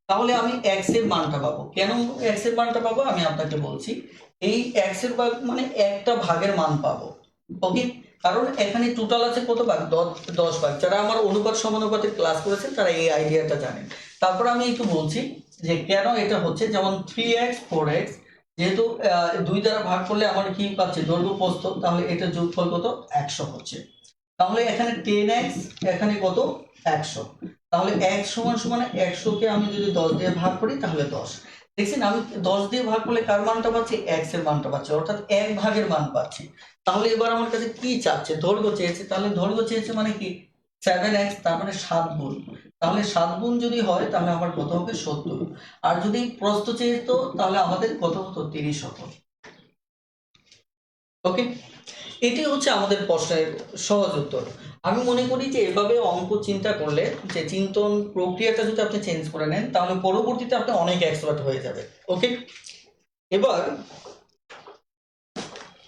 তাহলে আমি x এর মানটা পাবো। কেন x এর মানটা পাবো আমি আপনাকে বলছি। এই x এর ভাগ মানে একটা ভাগের মান পাবো। ওকে, কারণ এখানে টোটাল আছে কত ভাগ? 10 ভাগ। যারা আমার অনুপাত সমানুপাতের ক্লাস করেছেন তারা এই আইডিয়াটা জানেন। তারপর আমি একটু বলছি যে কেন এটা হচ্ছে। যেমন 3x 4x, যেহেতু 2 দ্বারা ভাগ করলে আমার কি পাচ্ছি? দৈর্ঘ্য প্রস্থ। তাহলে এটা যোগফল কত? 100 হচ্ছে। তাহলে এখানে 10x, এখানে কত? 100। তাহলে x সমান সমান 100 কে আমি যদি 10 দিয়ে ভাগ করি তাহলে 10। দেখছেন, আমি 10 দিয়ে ভাগ করলে কার মানটা পাচ্ছি? x এর মানটা পাচ্ছি, অর্থাৎ 1 ভাগের মান পাচ্ছি। তাহলে এবার আমার কাছে কি চাচ্ছে? দৈর্ঘ্য চেয়েছে। তাহলে দৈর্ঘ্য চেয়েছে মানে কি? 7x, তার মানে 7 গুণ। তাহলে 7 গুণ যদি হয় তাহলে আমার কত হবে? 70। আর যদি প্রস্থ চেয়েতো তাহলে আমাদের কত হতো? 30 হতো। ওকে, এটি হচ্ছে আমাদের প্রশ্নের সহজ উত্তর। আমি মনে করি যে এভাবে অঙ্ক চিন্তা করলে, যে চিন্তন প্রক্রিয়াটা যদি আপনি চেঞ্জ করে নেন তাহলে পরবর্তীতে আপনি অনেক এক্সপার্ট হয়ে যাবে। ওকে, এবার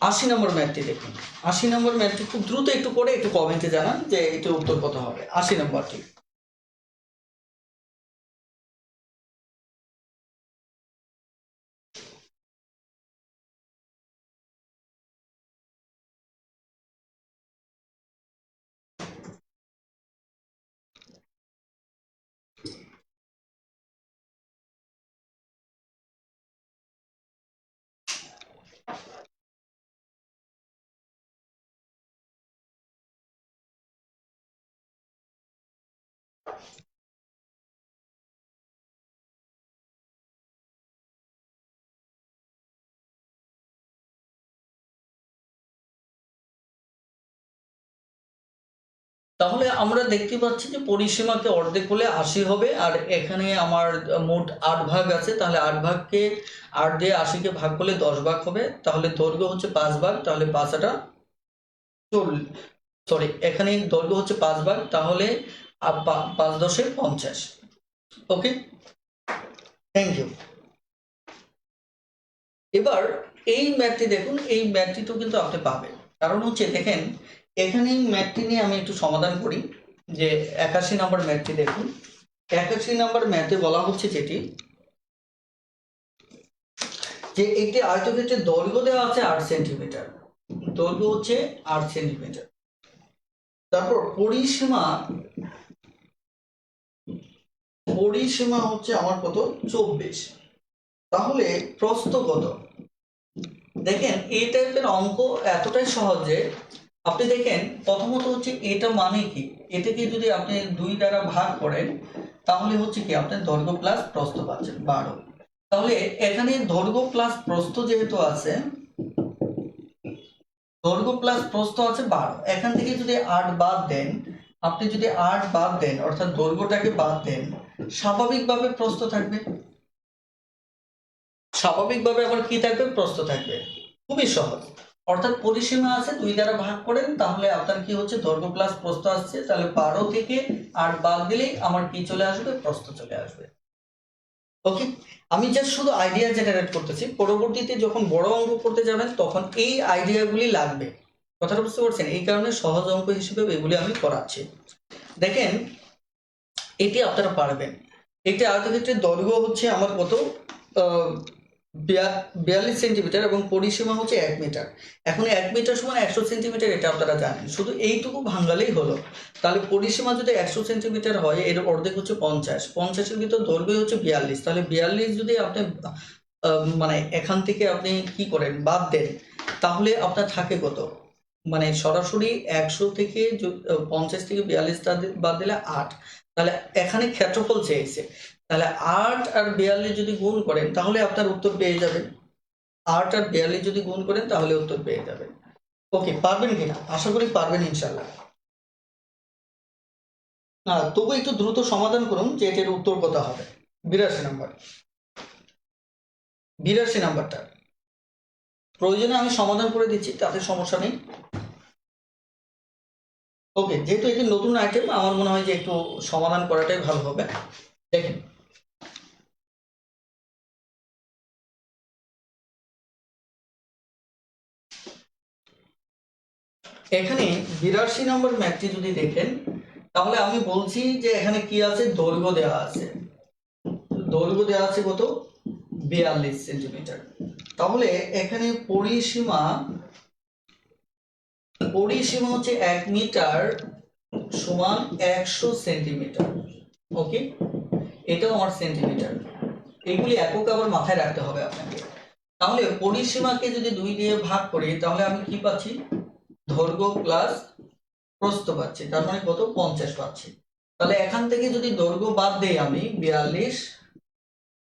80 নম্বর ম্যাথটি দেখুন। 80 নম্বর ম্যাথটি খুব দ্রুত একটু করে একটু কমেন্টে জানান যে এটির উত্তর কত হবে। 80 নম্বরটি, তাহলে আমরা দেখতে পাচ্ছি যে পরিসীমাকে অর্ধেক হলে 80 হবে। আর এখানে আমার মোট 8 ভাগ আছে, তাহলে 8 ভাগকে 8 দিয়ে 80-কে ভাগ করলে 10 ভাগ হবে। তাহলে দৈর্ঘ্য হচ্ছে 5 ভাগ, তাহলে 5 সরি, এখানে দৈর্ঘ্য হচ্ছে 5 ভাগ, তাহলে 5 10 50। ওকে, থ্যাংক ইউ। এবার এই ম্যাথটি দেখুন, এই ম্যাথটিও কিন্তু আপনি পাবেন। কারণ হচ্ছে দেখেন, এখানে এই ম্যাথটি নিয়ে আমি একটু সমাধান করি। যে 81 নম্বর ম্যাথটি দেখুন। 81 নম্বর ম্যাথে বলা হচ্ছে যেটি, যে একটি আয়তক্ষেত্রের দৈর্ঘ্য দেওয়া আছে 8 সেন্টিমিটার। দৈর্ঘ্য হচ্ছে 8 সেন্টিমিটার। তারপর পরিসীমা, পরিসীমা হচ্ছে আমার কত? 24। তাহলে প্রস্থ কত? দেখেন এই টাইপের অঙ্ক এতটাই সহজ যে আপনি দেখেন প্রথমত হচ্ছে এটা মানে কি, এটাকে যদি আপনি 2 দ্বারা ভাগ করেন তাহলে হচ্ছে কি আপনি দৈর্ঘ্য প্লাস প্রস্থ পাচ্ছেন 12। তাহলে এখানে দৈর্ঘ্য প্লাস প্রস্থ যেহেতু আছে, দৈর্ঘ্য প্লাস প্রস্থ আছে 12, এখান থেকে যদি 8 বাদ দেন, আপনি যদি 8 বাদ দেন অর্থাৎ দৈর্ঘ্যটাকে বাদ দেন, স্বাভাবিকভাবে প্রস্থ থাকবে, স্বাভাবিকভাবে আবার কি থাকবে, প্রস্থ থাকবে। খুবই সহজ। অর্থাৎ পরিসীমা আছে 2 দ্বারা ভাগ করেন তাহলে আপনার কি হচ্ছে, দৈর্ঘ্য প্লাস প্রস্থ আসছে, তাহলে 12 থেকে 8 বাদ দিলেই আমার কি চলে আসবে, প্রস্থ চলে আসবে। ওকে, আমি জাস্ট শুধু আইডিয়া জেনারেট করতেছি, পরবর্তীতে যখন বড় অঙ্ক করতে যাবেন তখন এই আইডিয়াগুলি লাগবে। কথাটা বুঝতে পারছেন? এই কারণে সহজ অঙ্ক হিসেবে এগুলি আমি করাচ্ছি। দেখেন এটি আপনারা পারবেন। একটি আয়তক্ষেত্রের দৈর্ঘ্য হচ্ছে আমার কত, 42 সেন্টিমিটার এবং পরিসীমা হচ্ছে 1 মিটার। এখন 1 মিটার সমান 100 সেন্টিমিটার, এটা আপনারা জানেন, শুধু এইটুকু ভাঙালেই হলো। তাহলে পরিসীমা যদি 100 সেন্টিমিটার হয়, এর অর্ধেক হচ্ছে 50, 50-এর ভিতর দৈর্ঘ্য হচ্ছে 42, তাহলে 42 যদি আপনি মানে এখান থেকে আপনি কি করেন, বাদ দেন, তাহলে আপনার থাকে কত, মানে সরাসরি 100 থেকে 50 থেকে 42 বাদ দিলে 8, তাহলে এখানে ক্ষেত্রফল চেয়েছে, তাহলে 8 আর 42 যদি গুণ করেন তাহলে আপনার উত্তর পেয়ে যাবেন। 8 আর 42 যদি গুণ করেন তাহলে উত্তর পেয়ে যাবেন। ওকে, পারবেন কিনা? আশা করি পারবেন ইনশাল্লাহ। না তবু একটু দ্রুত সমাধান করুন যে এটার উত্তর কত হবে। 82 নাম্বার, 82 নাম্বারটা প্রয়োজনে আমি সমাধান করে দিচ্ছি, তাতে সমস্যা নেই। ওকে, যেহেতু এটি নতুন আইটেম আমার মনে হয় যে একটু সমাধান করাটাই ভালো হবে। দেখেন এখানে 82 নম্বর ম্যাথটি যদি দেখেন তাহলে আমি বলছি যে এখানে কি আছে, দৈর্ঘ্য দেওয়া আছে, দৈর্ঘ্য দেওয়া আছে কত, 42 সেন্টিমিটার। তাহলে এখানে পরিসীমা, পরিসীমা হচ্ছে 1 মিটার সমান 100 সেন্টিমিটার। ওকে, এটাও আমার সেন্টিমিটার, এগুলি একক আবার মাথায় রাখতে হবে আপনাকে। তাহলে পরিসীমাকে যদি 2 দিয়ে ভাগ করি তাহলে আমি কি পাচ্ছি, দৈর্ঘ্য প্লাস প্রস্থ পাচ্ছি, তার মানে কত, 50 পাচ্ছি। তাহলে এখান থেকে যদি দৈর্ঘ্য বাদ দেই আমি 42,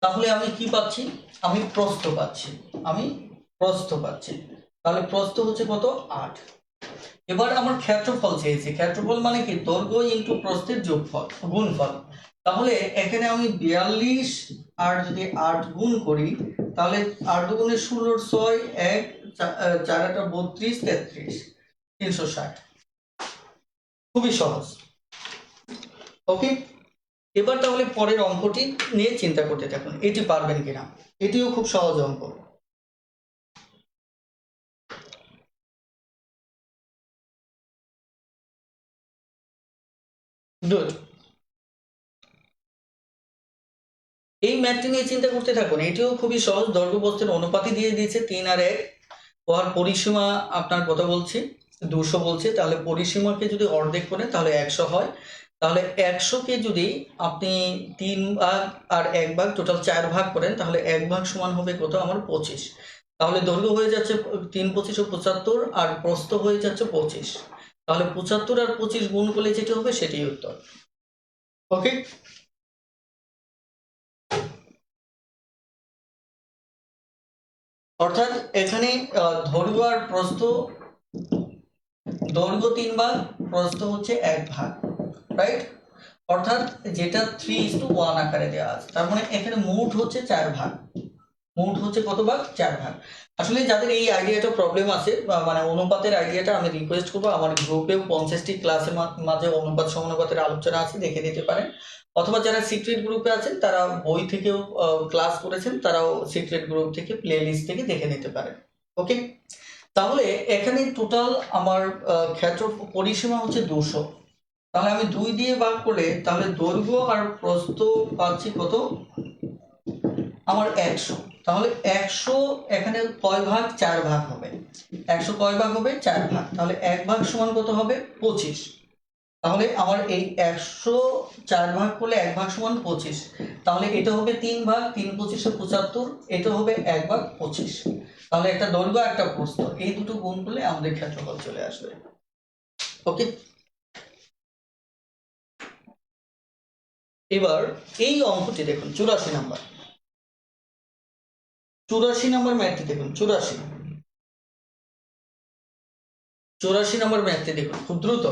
তাহলে আমি কি পাচ্ছি, আমি প্রস্থ পাচ্ছি, আমি প্রস্থ পাচ্ছি। তাহলে প্রস্থ হচ্ছে কত, 8। এবার আমার ক্ষেত্রফল চেয়েছে, ক্ষেত্রফল মানে কি, দৈর্ঘ্য ইনটু প্রস্থের যোগফল, গুণফল। তাহলে এখানে আমি 42 আর যদি 8 গুণ করি তাহলে 8 দুগুণে 16, 6, 1, 4 8 32, 33, 360। খুবই সহজ। ওকে, এবার তাহলে পরের অঙ্কটি নিয়ে চিন্তা করতে থাকুন, এটি পারবেন কিনা। এটিও খুব সহজ অঙ্ক। গুড, এই ম্যাথটি নিয়ে চিন্তা করতে থাকুন, এটিও খুবই সহজ। দৈর্ঘ্য প্রস্থের অনুপাতই দিয়ে দিয়েছে 3 আর 1, ওর পরিসীমা আপনার কথা বলছি 200 বলছে, তাহলে পরিসীমাকে যদি অর্ধেক করেন তাহলে 100 হয়। তাহলে 100কে যদি আপনি 3 ভাগ আর 1 ভাগ টোটাল 4 ভাগ করেন তাহলে 1 ভাগ সমান হবে কত, আমার 25। তাহলে দৈর্ঘ্য হয়ে যাচ্ছে 3 25 ও 75 আর প্রস্থ হয়ে যাচ্ছে 25। তাহলে 75 আর 25 গুণ করলে যেটা হবে সেটাই উত্তর। ওকে, অর্থাৎ এখানে দৈর্ঘ্য আর প্রস্থ, দৈর্ঘ্য 3 ভাগ, প্রস্থ হচ্ছে 1 ভাগ, রাইট? অর্থাৎ যেটা 3:1 আকারে দেওয়া আছে, তার মানে এখানে মোট হচ্ছে 4 ভাগ, মোট হচ্ছে কত ভাগ, 4 ভাগ। আসলে যাদের এই আইডিয়াটা প্রবলেম আছে মানে অনুপাতের আইডিয়াটা, আমি রিকোয়েস্ট করবো আমার গ্রুপেও 50টি ক্লাসের মাঝে অনুপাত সমানুপাতের আলোচনা আছে, দেখে নিতে পারেন। অথবা যারা সিক্রেট গ্রুপে আছেন তারা বই থেকেও ক্লাস করেছেন, তারাও সিক্রেট গ্রুপ থেকে প্লে লিস্ট থেকে দেখে নিতে পারেন। ওকে, তাহলে এখানে টোটাল আমার ক্ষেত্র পরিসীমা হচ্ছে 200, তাহলে আমি 2 দিয়ে ভাগ করলে তাহলে দৈর্ঘ্য আর প্রস্থ পাচ্ছি কত, আমার 100। তাহলে 100 এখানে কয় ভাগ, 4 ভাগ হবে। 100 কয় ভাগ হবে, 4 ভাগ। তাহলে 1 ভাগ সমান কত হবে, 25। তাহলে আমার এই 100 4 ভাগ করলে 1 ভাগ সমান 25। তাহলে এটা হবে 3 ভাগ, 3 25 75, এটা হবে 1 ভাগ 25। তাহলে একটা দৈর্ঘ্য একটা প্রস্থ, এই দুটো গুণ করলে আমাদের ক্ষেত্রফল চলে আসবে। ওকে, এবার এই অঙ্কটি দেখুন 84 নাম্বার, 84 নাম্বার ম্যাথটি দেখুন, 84 নাম্বার ম্যাথটি দেখুন খুব দ্রুত।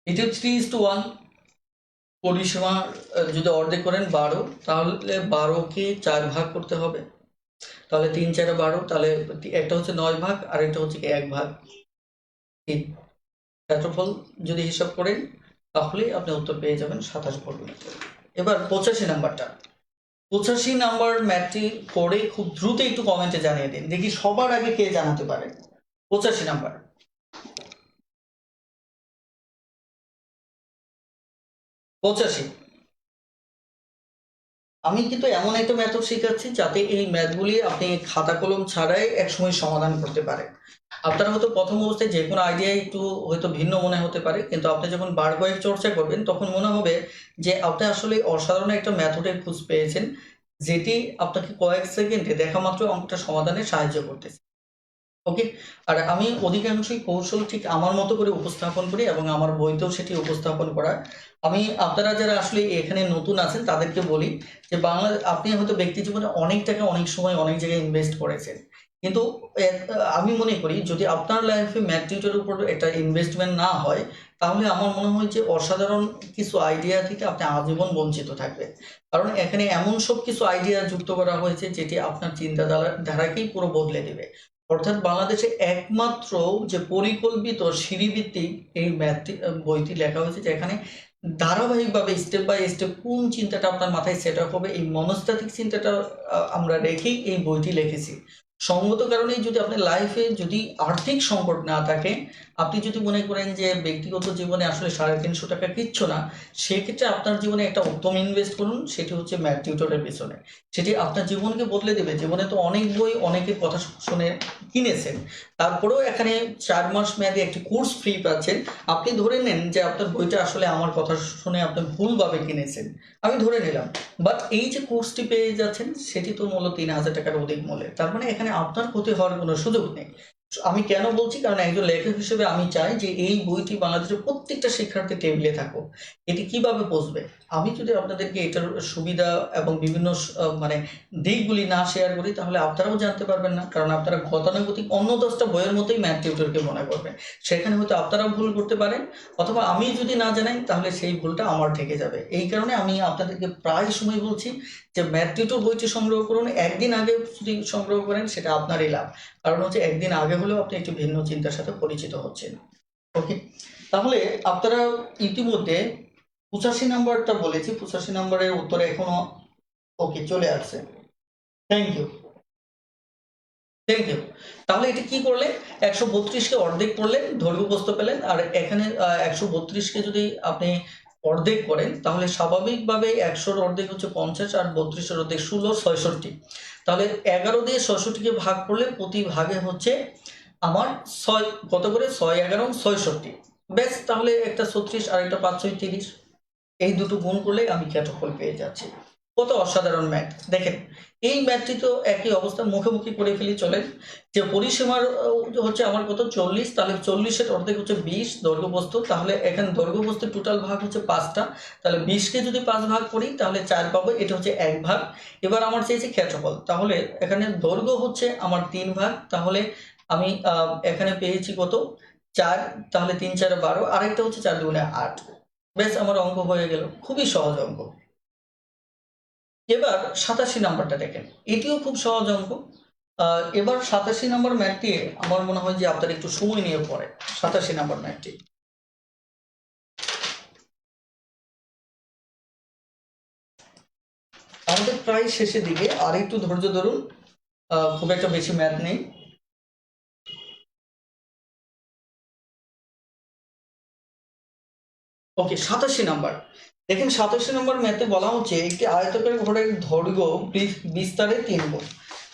এটা 3:1 পরিসীমা, যদি অর্ধেক করেন 12, তাহলে 12কে 4 ভাগ করতে হবে, তাহলে 3 4 12, তাহলে একটা হচ্ছে 9 ভাগ আর একটা হচ্ছে 1 ভাগ। এই ক্ষেত্রফল যদি হিসাব করেন তাহলে আপনি উত্তর পেয়ে যাবেন 27 বর্গমিটার। এবার 85 নাম্বারটা, 85 নাম্বার ম্যাথটি করে খুব দ্রুত একটু কমেন্টে জানিয়ে দিন, দেখি সবার আগে কে জানাতে পারে। 85 নাম্বার, 85। আমি কিন্তু এমন একটা মেথড শেখাচ্ছি যাতে এই ম্যাথগুলি আপনি খাতা কলম ছাড়াই একসময় সমাধান করতে পারেন। আপনার হয়তো প্রথম অবস্থায় যে কোনো আইডিয়া একটু হয়তো ভিন্ন মনে হতে পারে, কিন্তু আপনি যখন বার কয়েক চর্চা করবেন তখন মনে হবে যে আপনি আসলে অসাধারণ একটা মেথডের খোঁজ পেয়েছেন, যেটি আপনাকে কয়েক সেকেন্ডে দেখা মাত্র অঙ্কটা সমাধানে সাহায্য করতেছে। ওকে, আর আমি অধিকাংশই কৌশল ঠিক আমার মতো করে উপস্থাপন করি এবং আমার বইতেও সেটি উপস্থাপন করা। আমি আপনারা যারা আসলে এখানে নতুন আছেন তাদেরকে বলি যে বাংলা, আপনি হয়তো ব্যক্তি জীবনে অনেক টাকা অনেক সময় অনেক জায়গায় ইনভেস্ট করেছেন, কিন্তু আমি মনে করি যদি আপনার লাইফে ম্যাথ টিউটরের উপর একটা ইনভেস্টমেন্ট না হয়, তাহলে আমার মনে হয় যে অসাধারণ কিছু আইডিয়া থেকে আপনি আজীবন বঞ্চিত থাকবেন। কারণ এখানে এমন সব কিছু আইডিয়া যুক্ত করা হয়েছে যেটি আপনার চিন্তাধারাকেই পুরো বদলে দেবে। অর্থাৎ বাংলাদেশে একমাত্র যে পরিকল্পিত সিঁড়িভিত্তিক এই ম্যাথটি বইটি লেখা হয়েছে, যেখানে ধারাবাহিকভাবে স্টেপ বাই স্টেপ কোন চিন্তাটা আপনার মাথায় সেট আপ হবে এই মনস্তাত্ত্বিক চিন্তাটা আমরা রেখেই এই বইটি লিখেছি। সঙ্গত কারণেই যদি আপনার লাইফে যদি আর্থিক সংকট না থাকে, আপনি যদি মনে করেন যে ব্যক্তিগত জীবনে আসলে 350 টাকা কিচ্ছু না, সেক্ষেত্রে আপনার জীবনে একটা উত্তম ইনভেস্ট করুন, সেটি হচ্ছে ম্যাথ টিউটরের পেছনে। সেটি আপনার জীবনকে বদলে দেবে। জীবনে তো অনেক বই অনেকের কথা শুনে কিনেছেন, তারপরেও এখানে 4 মাস মেয়াদী একটি কোর্স ফ্রি পাচ্ছেন। আপনি ধরে নেন যে আপনার বইটা আসলে আমার কথা শুনে আপনি ভুলভাবে কিনেছেন, আমি ধরে নিলাম, বাট এই যে কোর্সটি পেয়ে যাচ্ছেন সেটি তো মূল্য 3,000 টাকার অধিক মূল্যের, তার মানে এখানে আপনার ক্ষতি হওয়ার কোনো সুযোগ নেই। আমি কেন বলছি, কারণ একজন লেখক হিসেবে আমি চাই যে এই বইটি বাংলাদেশের প্রত্যেকটা শিক্ষার্থী টেবিলে থাকুক। এটি কিভাবে পৌঁছবে, আমি যদি আপনাদেরকে এটার সুবিধা এবং বিভিন্ন মানে দিকগুলি না শেয়ার করি তাহলে আপনারাও জানতে পারবেন না, কারণ আপনারা গতানুগতিক অন্য 10টা বইয়ের মতোই ম্যাথ টিউটরকে মনে করবেন। সেখানে হয়তো আপনারাও ভুল করতে পারেন, অথবা আমি যদি না জানাই তাহলে সেই ভুলটা আমার থেকে যাবে। এই কারণে আমি আপনাদেরকে প্রায় সময় বলছি যে ম্যাথ টিউটর বইটি সংগ্রহ করুন, একদিন আগে যদি সংগ্রহ করেন সেটা আপনারই লাভ, কারণ হচ্ছে একদিন আগে হলেও আপনি একটি ভিন্ন চিন্তার সাথে পরিচিত হচ্ছেন। ওকে, তাহলে আপনারা ইতিমধ্যে 85 নাম্বারটা বলেছি, 85 নাম্বারের উত্তরে এখনো ওকে চলে আসছে। Thank you, thank you. তাহলে এটা কি করলেন, 132কে অর্ধেক করলেন, দৈর্ঘ্য প্রস্থ পেলেন, আর এখানে 132কে যদি আপনি অর্ধেক করেন তাহলে স্বাভাবিকভাবে 100-র অর্ধেক হচ্ছে 50 আর 32-এর অর্ধেক 16, 66। তাহলে 11 দিয়ে 66কে ভাগ করলে প্রতি ভাগে হচ্ছে আমার 6, কত করে 6 11 66, ব্যাস, তাহলে একটা 36 আর একটা 5 6 30, এই দুটো গুণ করলে আমি ক্ষেত্রফল পেয়ে যাচ্ছি। কত অসাধারণ ম্যাথ দেখেন। এই ম্যাথটি তো একই অবস্থা, মুখোমুখি করে ফেলি চলেন, যে পরিসীমার হচ্ছে আমার কত 40, তাহলে 40-এর অর্ধেক হচ্ছে 20 দৈর্ঘ্যপ্রস্থ, তাহলে এখানে দৈর্ঘ্যপ্রস্থের টোটাল ভাগ হচ্ছে 5টা, তাহলে 20কে যদি 5 ভাগ করি তাহলে 4 পাবো, এটা হচ্ছে 1 ভাগ। এবার আমার চেয়েছে ক্ষেত্রফল, তাহলে এখানে দৈর্ঘ্য হচ্ছে আমার 3 ভাগ, তাহলে আমি এখানে পেয়েছি কত 4, তাহলে 3 4 12, আরেকটা হচ্ছে 4 2 8, বেশ আমার অঙ্ক হয়ে গেল, খুবই সহজ অঙ্ক। এবার 87 নাম্বারটা দেখেন, এটিও খুব সহজ অঙ্ক। এবার 87 নাম্বার ম্যাথটি আমার মনে হয় যে আপনার একটু সময় নিয়ে পড়ে। 87 নাম্বার ম্যাথটি আমাদের প্রায় শেষের দিকে, আর একটু ধৈর্য ধরুন, খুব একটা বেশি ম্যাথ নেই। ওকে, 87 নাম্বার। দেখেন 87 নম্বর ম্যাথে বলা হচ্ছে একটি আয়তকার ঘরের দৈর্ঘ্য বিস্তারে 3 গুণ।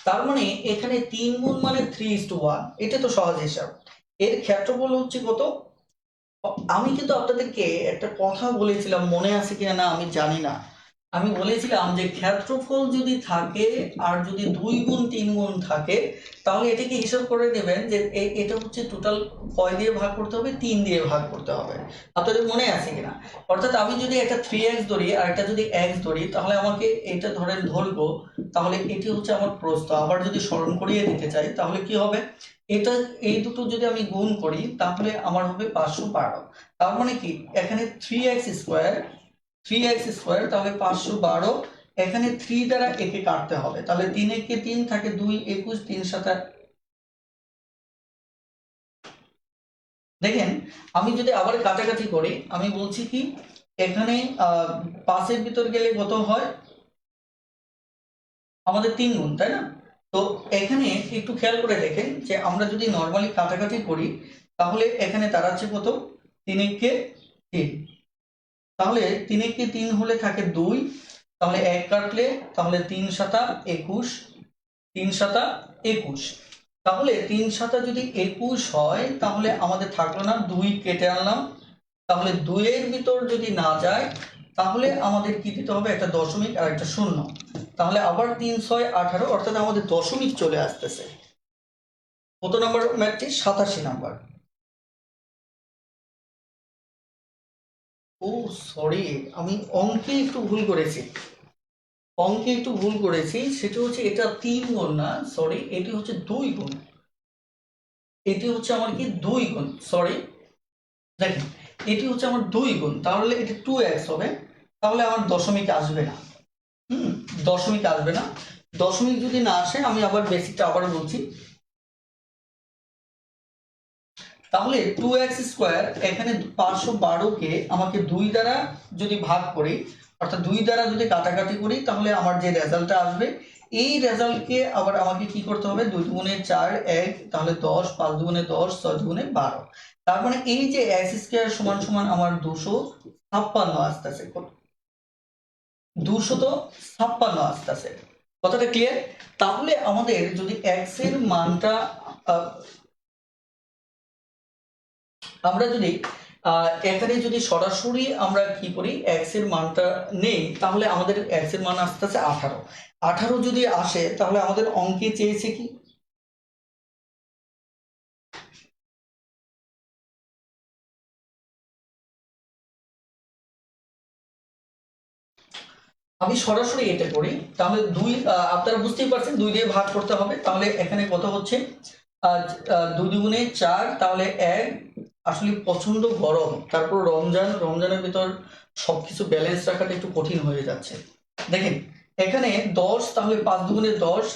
তার মানে এখানে 3 গুণ মানে 3:1, এটা তো সহজ হিসাব। এর ক্ষেত্রফল হচ্ছে কত? আমি কিন্তু আপনাদেরকে একটা কথা বলেছিলাম, মনে আছে কিনা না আমি জানি না। আমি বলেছিলাম যে ক্ষেত্রফল যদি থাকে আর যদি 2 গুণ 3 গুণ থাকে, তাহলে এটাকে হিসাব করে নেবেন যে এটা হচ্ছে টোটাল কয় দিয়ে ভাগ করতে হবে, 3 দিয়ে ভাগ করতে হবে। আপনাদের মনে আছে কিনা? অর্থাৎ আমি যদি একটা 3x ধরি আর একটা যদি x ধরি, তাহলে আমাকে এটা ধরেন ধরবো, তাহলে এটি হচ্ছে আমার প্রস্থ। আবার যদি স্মরণ করিয়ে দিতে চাই তাহলে কি হবে, এটা এই দুটো যদি আমি গুণ করি তাহলে আমার হবে 512। তার মানে কি এখানে 3x স্কোয়ার, তাহলে 512। এখানে 3 দ্বারা একে কাটতে হবে, তাহলে 3 একে 3 থাকে 2, 21, 3 7। দেখেন আমি যদি আবার কাটাকাটি করি, আমি বলছি কি এখানে 5 এর ভিতর গেলে কত হয়, আমাদের 3 গুণ, তাই না? তো এখানে একটু খেয়াল করে দেখেন যে আমরা যদি নর্মালি কাটাকাটি করি তাহলে এখানে দাঁড়াচ্ছে কত, 3 একে 3। তাহলে 3 একে 3 হলে থাকে 2, তাহলে 1 কাটলে তাহলে 3 7 21, 3 7 21। তাহলে 3 7 যদি 21 হয় তাহলে আমাদের থাকলো না, 2 কেটে আনলাম, তাহলে 2 এর ভিতর যদি না যায় তাহলে আমাদের কি দিতে হবে, একটা দশমিক আর একটা শূন্য। তাহলে আবার 3 6 18, অর্থাৎ আমাদের দশমিক চলে আসতেছে। কত নম্বর ম্যাথটি? 87 নাম্বার। ও সরি, আমি অঙ্কে একটু ভুল করেছি। সেটা হচ্ছে এটা 3 গুণ না, সরি, এটি হচ্ছে 2 গুণ। এটি হচ্ছে আমার কি 2 গুণ, সরি। দেখেন এটি হচ্ছে আমার 2 গুণ, তাহলে এটি 2x হবে। তাহলে আমার দশমিক আসবে না। হুম, দশমিক আসবে না। দশমিক যদি না আসে, আমি আবার বেসিকটা আবার বলছি, তাহলে 2x স্কোয়ার, এখানে 512কে আমাকে 2 দ্বারা যদি ভাগ করি, অর্থাৎ 2 দ্বারা যদি কাটাকাটি করি, তাহলে আমার যে রেজাল্টটা আসবে, এই রেজাল্টকে আবার আমাকে কি করতে হবে, 2 দুগুণে 4, 1, তাহলে 10, 5 দুগুণে 10, 6 দুগুণে 12। তার মানে এই যে x স্কোয়ার সমান সমান আমার 256 আসতেছে, 256 আসতেছে। কথাটা ক্লিয়ার? তাহলে আমাদের যদি x এর মানটা আহ, আমরা যদি এখানে যদি সরাসরি আমরা কি করি, x এর মানটা নেই, তাহলে আমাদের x এর মান আসতেছে 18। 18 যদি আসে তাহলে আমাদের অঙ্কে চেয়েছে কি, আমি সরাসরি এটা করি, তাহলে আপনারা বুঝতেই পারছেন 2 দিয়ে ভাগ করতে হবে। তাহলে এখানে কত হচ্ছে, 2 দুগুণে 4, তাহলে 1। আসলে প্রচন্ড গরম, তারপর রমজানের ভিতর সবকিছু ব্যালেন্স রাখাটা একটু কঠিন হয়ে যাচ্ছে। দেখেন এখানে 10, তাহলে 5 দুগুণে 10,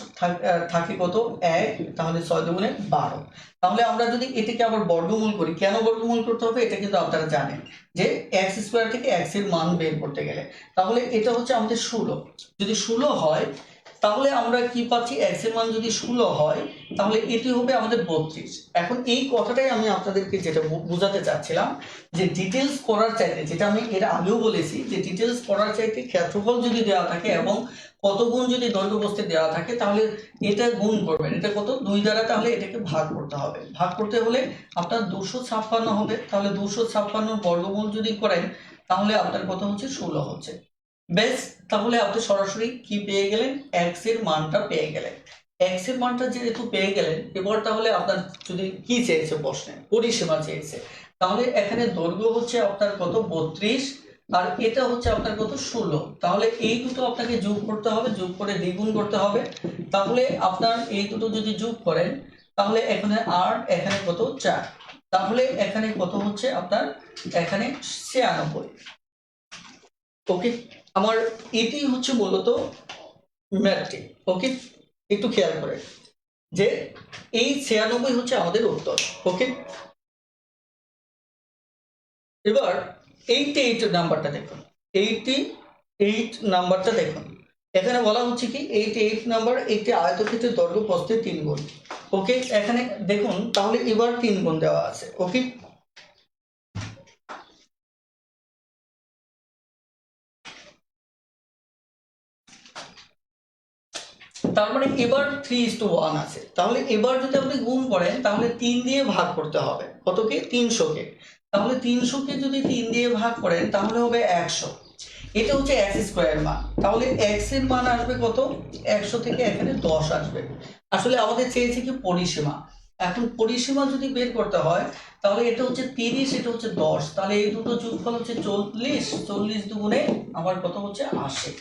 থাকে কত, 1, তাহলে 6 দুগুণে 12। তাহলে আমরা যদি এটাকে আবার বর্গমূল করি, কেন বর্গমূল করতে হবে এটা কিন্তু আপনারা জানেন, যে x স্কোয়ার থেকে x এর মান বের করতে গেলে। তাহলে এটা হচ্ছে আমাদের 16। যদি 16 হয় তাহলে আমরা কি পাচ্ছি, x এর মান যদি 16 হয় তাহলে এটি হবে আমাদের 32। এখন এই কথাটাই আমি আপনাদেরকে যেটা বোঝাতে চাচ্ছিলাম, যে ডিটেলস করার চাইতে, যেটা আমি এর আগেও বলেছি, যে ডিটেলস করার চাইতে ক্ষেত্রফল যদি দেওয়া থাকে এবং কত গুণ যদি দৈর্ঘ্য প্রস্থে দেওয়া থাকে, তাহলে এটা গুণ করবেন, এটা কত, 2 দ্বারা, তাহলে এটাকে ভাগ করতে হবে। ভাগ করতে হলে আপনার 256 হবে, তাহলে 256 বর্গমূল যদি করেন তাহলে আপনার কত হচ্ছে, 16 হচ্ছে। বেশ, তাহলে আপনি সরাসরি কি পেয়ে গেলেন, x এর মানটা পেয়ে গেলেন। x এর মানটা যেহেতু পেয়ে গেলেন, এবার তাহলে আপনার যদি কি চেয়েছে প্রশ্নে, পরিসীমা চেয়েছে, তাহলে এখানে দৈর্ঘ্য হচ্ছে আপনার কত, 32, আর এটা হচ্ছে আপনার কত, 16। তাহলে এই দুটো আপনাকে যোগ করতে হবে, যোগ করে দ্বিগুণ করতে হবে। তাহলে আপনার এই দুটো যদি যোগ করেন তাহলে এখানে 8, এখানে কত, 4। তাহলে এখানে কত হচ্ছে আপনার, এখানে 96। ওকে, আমার এটি হচ্ছে মূলত ম্যাথটি। ওকে, একটু খেয়াল করে যে এই 96 হচ্ছে আমাদের উত্তর। ওকে, এবার 88 নাম্বারটা দেখুন। 88 নাম্বারটা দেখুন, এখানে বলা হচ্ছে কি 88 নাম্বার, একটি আয়তক্ষেত্রের দৈর্ঘ্য প্রস্থে 3 গুণ। ওকে, এখানে দেখুন তাহলে এবার 3 গুণ দেওয়া আছে। ওকে, তার মানে এবার 3:1 আছে। তাহলে এবার যদি আপনি গুণ করেন তাহলে 3 দিয়ে ভাগ করতে হবে কতকে, 300-কে। তাহলে 300-কে যদি 3 দিয়ে ভাগ করেন তাহলে হবে 100। এটা হচ্ছে x স্কয়ার মান। তাহলে x এর মান আসবে কত, 100 থেকে এখানে 10 আসবে। আসলে আমাদের চেয়েছে কি পরিসীমা। এখন পরিসীমা যদি বের করতে হয় তাহলে এটা হচ্ছে 30, এটা হচ্ছে 10, তাহলে এই দুটো যোগফল হচ্ছে 40, 40 দুগুণে আমার কত হচ্ছে 80।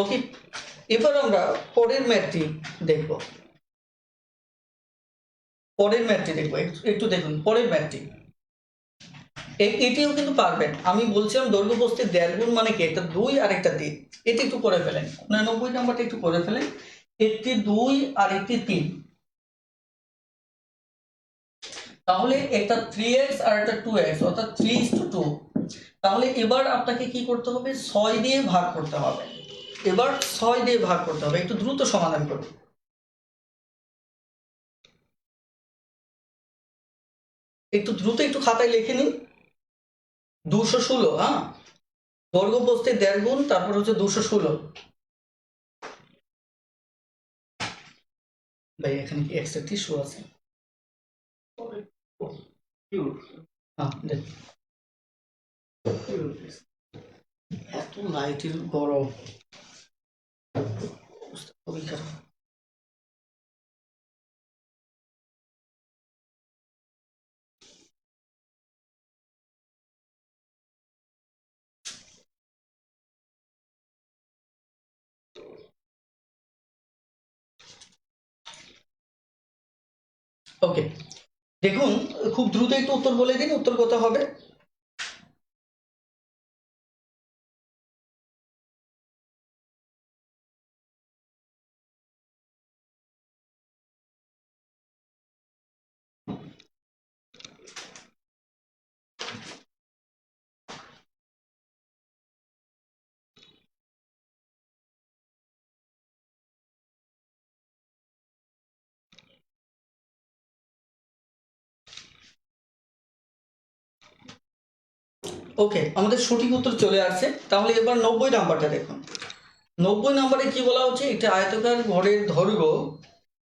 ওকে, এবার আমরা পরের ম্যাথটি দেখব। একটু দেখুন পরের ম্যাথটি। এটিও কিন্তু পারবেন। আমি বলছিলাম দৈর্ঘ্য প্রস্থের 1.5 গুণ মানে কি, একটা 2 আর একটা 3। এটা একটু করে ফেলেন, 99 নাম্বারটা একটু করে ফেলেন। একটি 2 আর একটি 3, তাহলে একটা 3x আর একটা 2x, অর্থাৎ 3:2। তাহলে এবার আপনাকে কি করতে হবে, 6 দিয়ে ভাগ করতে হবে। এবার 6 দিয়ে ভাগ করতে হবে। একটু দ্রুত সমাধান করুন। একটু দ্রুত একটু খাতায় লিখে নিন। 216, হ্যাঁ, দৈর্ঘ্য প্রস্থের 1.5 গুণ, তারপর হচ্ছে 216। ভাই এখানে কি এক্সট্রা টিস্যু আছে? হ্যাঁ দেখুন, এত লাইটের গরম, অবস্থা খুবই খারাপ। ওকে, দেখুন খুব দ্রুত একটু উত্তর বলে দিন, উত্তর কত হবে? ওকে, আমাদের সঠিক উত্তর চলে আসছে। তাহলে এবার 90 নাম্বারটা দেখুন। 90 নাম্বারে কি বলা হচ্ছে, একটা আয়তাকার ঘরের দৈর্ঘ্য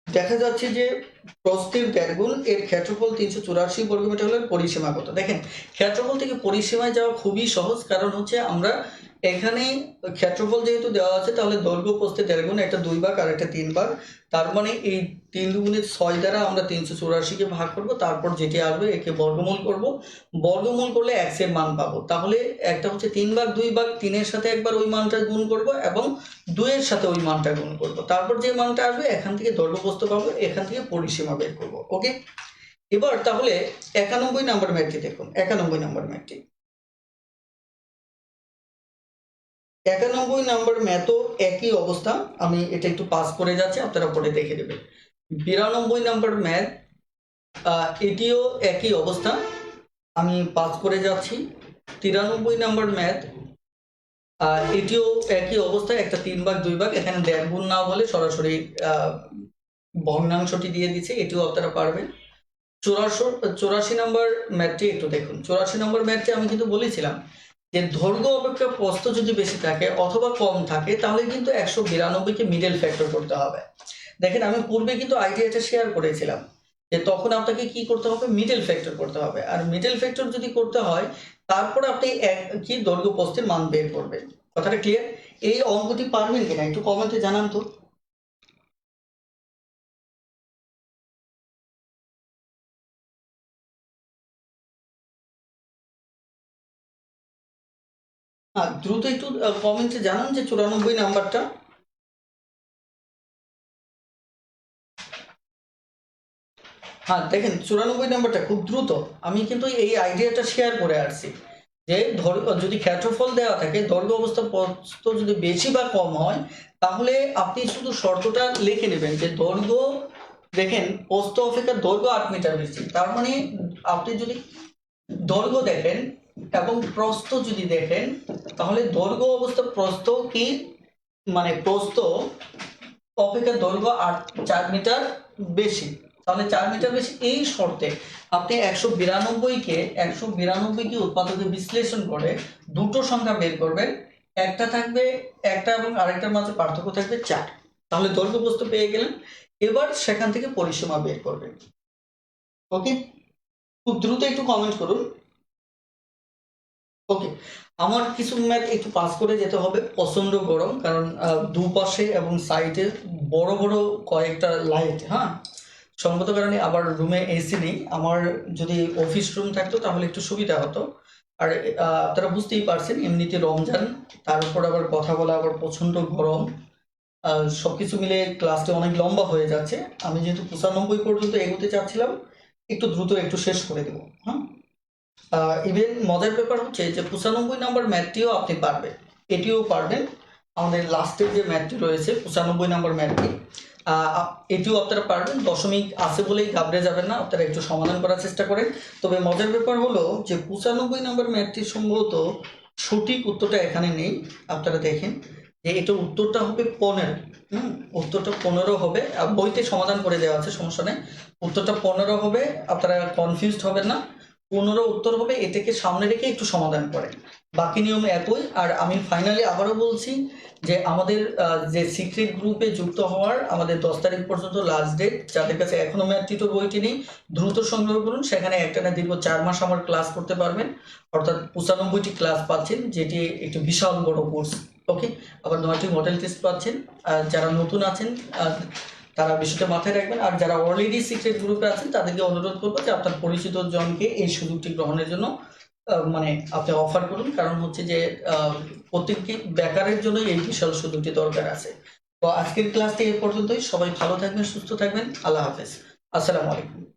দেখা যাচ্ছে যে প্রস্থের 1.5 গুণ, এর ক্ষেত্রফল 384 বর্গমিটার হলে পরিসীমা কত। দেখেন, ক্ষেত্রফল থেকে পরিসীমায় যাওয়া খুবই সহজ, কারণ হচ্ছে আমরা এখানে ক্ষেত্রফল যেহেতু দেওয়া আছে তাহলে দৈর্ঘ্য প্রস্থের 1.5 গুণ, একটা 2 ভাগ আর একটা 3 ভাগ। তার মানে এই 3 দুগুণে 6 দ্বারা আমরা 384-কে ভাগ করব, তারপর যেটি আসবে একে বর্গমূল করব। বর্গমূল করলে x এর মান পাবো। তাহলে একটা হচ্ছে 3 ভাগ 2 ভাগ, 3 এর সাথে একবার ওই মানটা গুণ করব এবং 2 এর সাথে ওই মানটা গুণ করব। তারপর যে মানটা আসবে এখান থেকে দৈর্ঘ্য প্রস্থ পাবো, এখান থেকে পরিসীমা বের করব। ওকে, এবার তাহলে 91 নাম্বার ম্যাথটি দেখুন। 91 নাম্বার ম্যাথটি, 91 নাম্বার ম্যাথও একই অবস্থা। আমি এটা একটু পাস করে যাচ্ছি, আপনারা পরে দেখে নেবেন। 92 নাম্বার ম্যাথ, এটিও একই অবস্থা, আমি পাস করে যাচ্ছি। 93 নাম্বার ম্যাথ, এটিও একই অবস্থায়, একটা 3 ভাগ 2 ভাগ, এখানে 1.5 গুণ না বলে সরাসরি ভগ্নাংশটি দিয়ে দিচ্ছে, এটিও আপনারা পারবেন। 84 নাম্বার ম্যাথটি একটু দেখুন। 84 নাম্বার ম্যাথটি আমি কিন্তু বলেছিলাম যে দৈর্ঘ্য অপেক্ষা প্রস্থ যদি বেশি থাকে অথবা কম থাকে তাহলে কিন্তু 192-কে মিডল ফ্যাক্টর করতে হবে। দেখেন, আমি পূর্বে কিন্তু আইডিয়াটা শেয়ার করেছিলাম যে তখন আপনাকে কি করতে হবে, মিডল ফ্যাক্টর করতে হবে। আর মিডল ফ্যাক্টর যদি করতে হয় তারপর আপনি কি দৈর্ঘ্য প্রস্থের মান বের করবেন। কথাটা ক্লিয়ার? এই অঙ্কটি পারবেন কিনা একটু কমেন্টে জানান তো। হ্যাঁ, দ্রুত একটু কমেন্টে জানান যে 94 নাম্বারটা। হ্যাঁ দেখেন, 94 নাম্বারটা খুব দ্রুত। আমি কিন্তু এই আইডিয়াটা শেয়ার করে আসছি যে যদি ক্ষেত্রফল দেওয়া থাকে, দৈর্ঘ্য অবস্থা প্রস্থ যদি বেশি বা কম হয় তাহলে আপনি শুধু শর্তটা লিখে নেবেন যে দৈর্ঘ্য, দেখেন প্রস্থ অপেক্ষা দৈর্ঘ্য 8 মিটার বেশি। তার মানে আপনি যদি দৈর্ঘ্য দেখেন এবং প্রস্থ যদি দেখেন তাহলে দৈর্ঘ্য অবস্থা প্রস্থ কি, মানে প্রস্থ অপেক্ষা দৈর্ঘ্য 4 মিটার বেশি। তাহলে 4 মিটার বেশি, এই শর্তে আপনি 192 কে উৎপাদকে বিশ্লেষণ করে দুটো সংখ্যা বের করবেন। একটা থাকবে, একটা এবং আরেকটার মাঝে পার্থক্য থাকবে 4। তাহলে দৈর্ঘ্য প্রস্থ পেয়ে গেলেন। এবার সেখান থেকে পরিসীমা বের করবেন। ওকে, খুব দ্রুত একটু কমেন্ট করুন। ওকে, আমার কিছু ম্যাথ একটু পাস করে যেতে হবে, প্রচন্ড গরম, কারণ দুপাশে এবং সাইডে বড় বড় কয়েকটা লাইট, হ্যাঁ, সঙ্গত কারণে আবার রুমে এসি নেই। আমার যদি অফিস রুম থাকতো তাহলে একটু সুবিধা হতো। আর আপনারা বুঝতেই পারছেন, এমনিতে রমজান, তার উপর আবার কথা বলা, আবার প্রচন্ড গরম, সবকিছু মিলে ক্লাসটা অনেক লম্বা হয়ে যাচ্ছে। আমি যেহেতু 95 পর্যন্ত এগোতে চাচ্ছিলাম, একটু দ্রুত একটু শেষ করে দেবো। হ্যাঁ, ইভেন মজার ব্যাপার হচ্ছে যে 95 নাম্বার ম্যাথটিও আপনি পারবেন, এটিও পারবেন। আমাদের লাস্টের যে ম্যাথটি রয়েছে 95 নাম্বার ম্যাথটি, এটিও আপনারা পারবেন। দশমিক আছে বলেই ঘাবড়ে যাবেন না, আপনারা একটু সমাধান করার চেষ্টা করেন। তবে মজার ব্যাপার হলো যে 95 নাম্বার ম্যাথটি সম্ভবত সঠিক উত্তরটা এখানে নেই। আপনারা দেখেন যে এটা উত্তরটা হবে 15। উত্তরটা 15 হবে, বইতে সমাধান করে দেওয়া আছে, সমস্যা নেই। উত্তরটা 15 হবে, আপনারা কনফিউজড হবেন না। 15 উত্তর হবে, এটাকে সামনে রেখে একটু সমাধান করেন। বাকি নিয়ম একই। আর আমি ফাইনালি আবারও বলছি যে আমাদের যে সিক্রেট গ্রুপে যুক্ত হওয়ার আমাদের 10 তারিখ পর্যন্ত লাস্ট ডেট। যাদের কাছে এখনো ম্যাথ টিউটর বইটি নেই, দ্রুত সংগ্রহ করুন। সেখানে একটানা দীর্ঘ 4 মাস আমার ক্লাস করতে পারবেন, অর্থাৎ 95টি ক্লাস পাচ্ছেন, যেটি একটি বিশাল বড় কোর্স। ওকে, আবার 9টি মডেল টেস্ট পাচ্ছেন। যারা নতুন আছেন তারা বিষয়টা মাথায় রাখবেন। আর যারা অলরেডি সিক্রেট গ্রুপে আছেন তাদেরকে অনুরোধ করবো যে আপনার পরিচিত জনকে এই সুযোগটি গ্রহণের জন্য মানে আপনি অফার করুন। কারণ হচ্ছে যে প্রত্যেকটি বেকারের জন্য এই বিশাল সুযোগটি দরকার আছে। তো আজকের ক্লাসটি এই পর্যন্তই। সবাই ভালো থাকবেন, সুস্থ থাকবেন। আল্লাহ হাফেজ, আসসালামু আলাইকুম।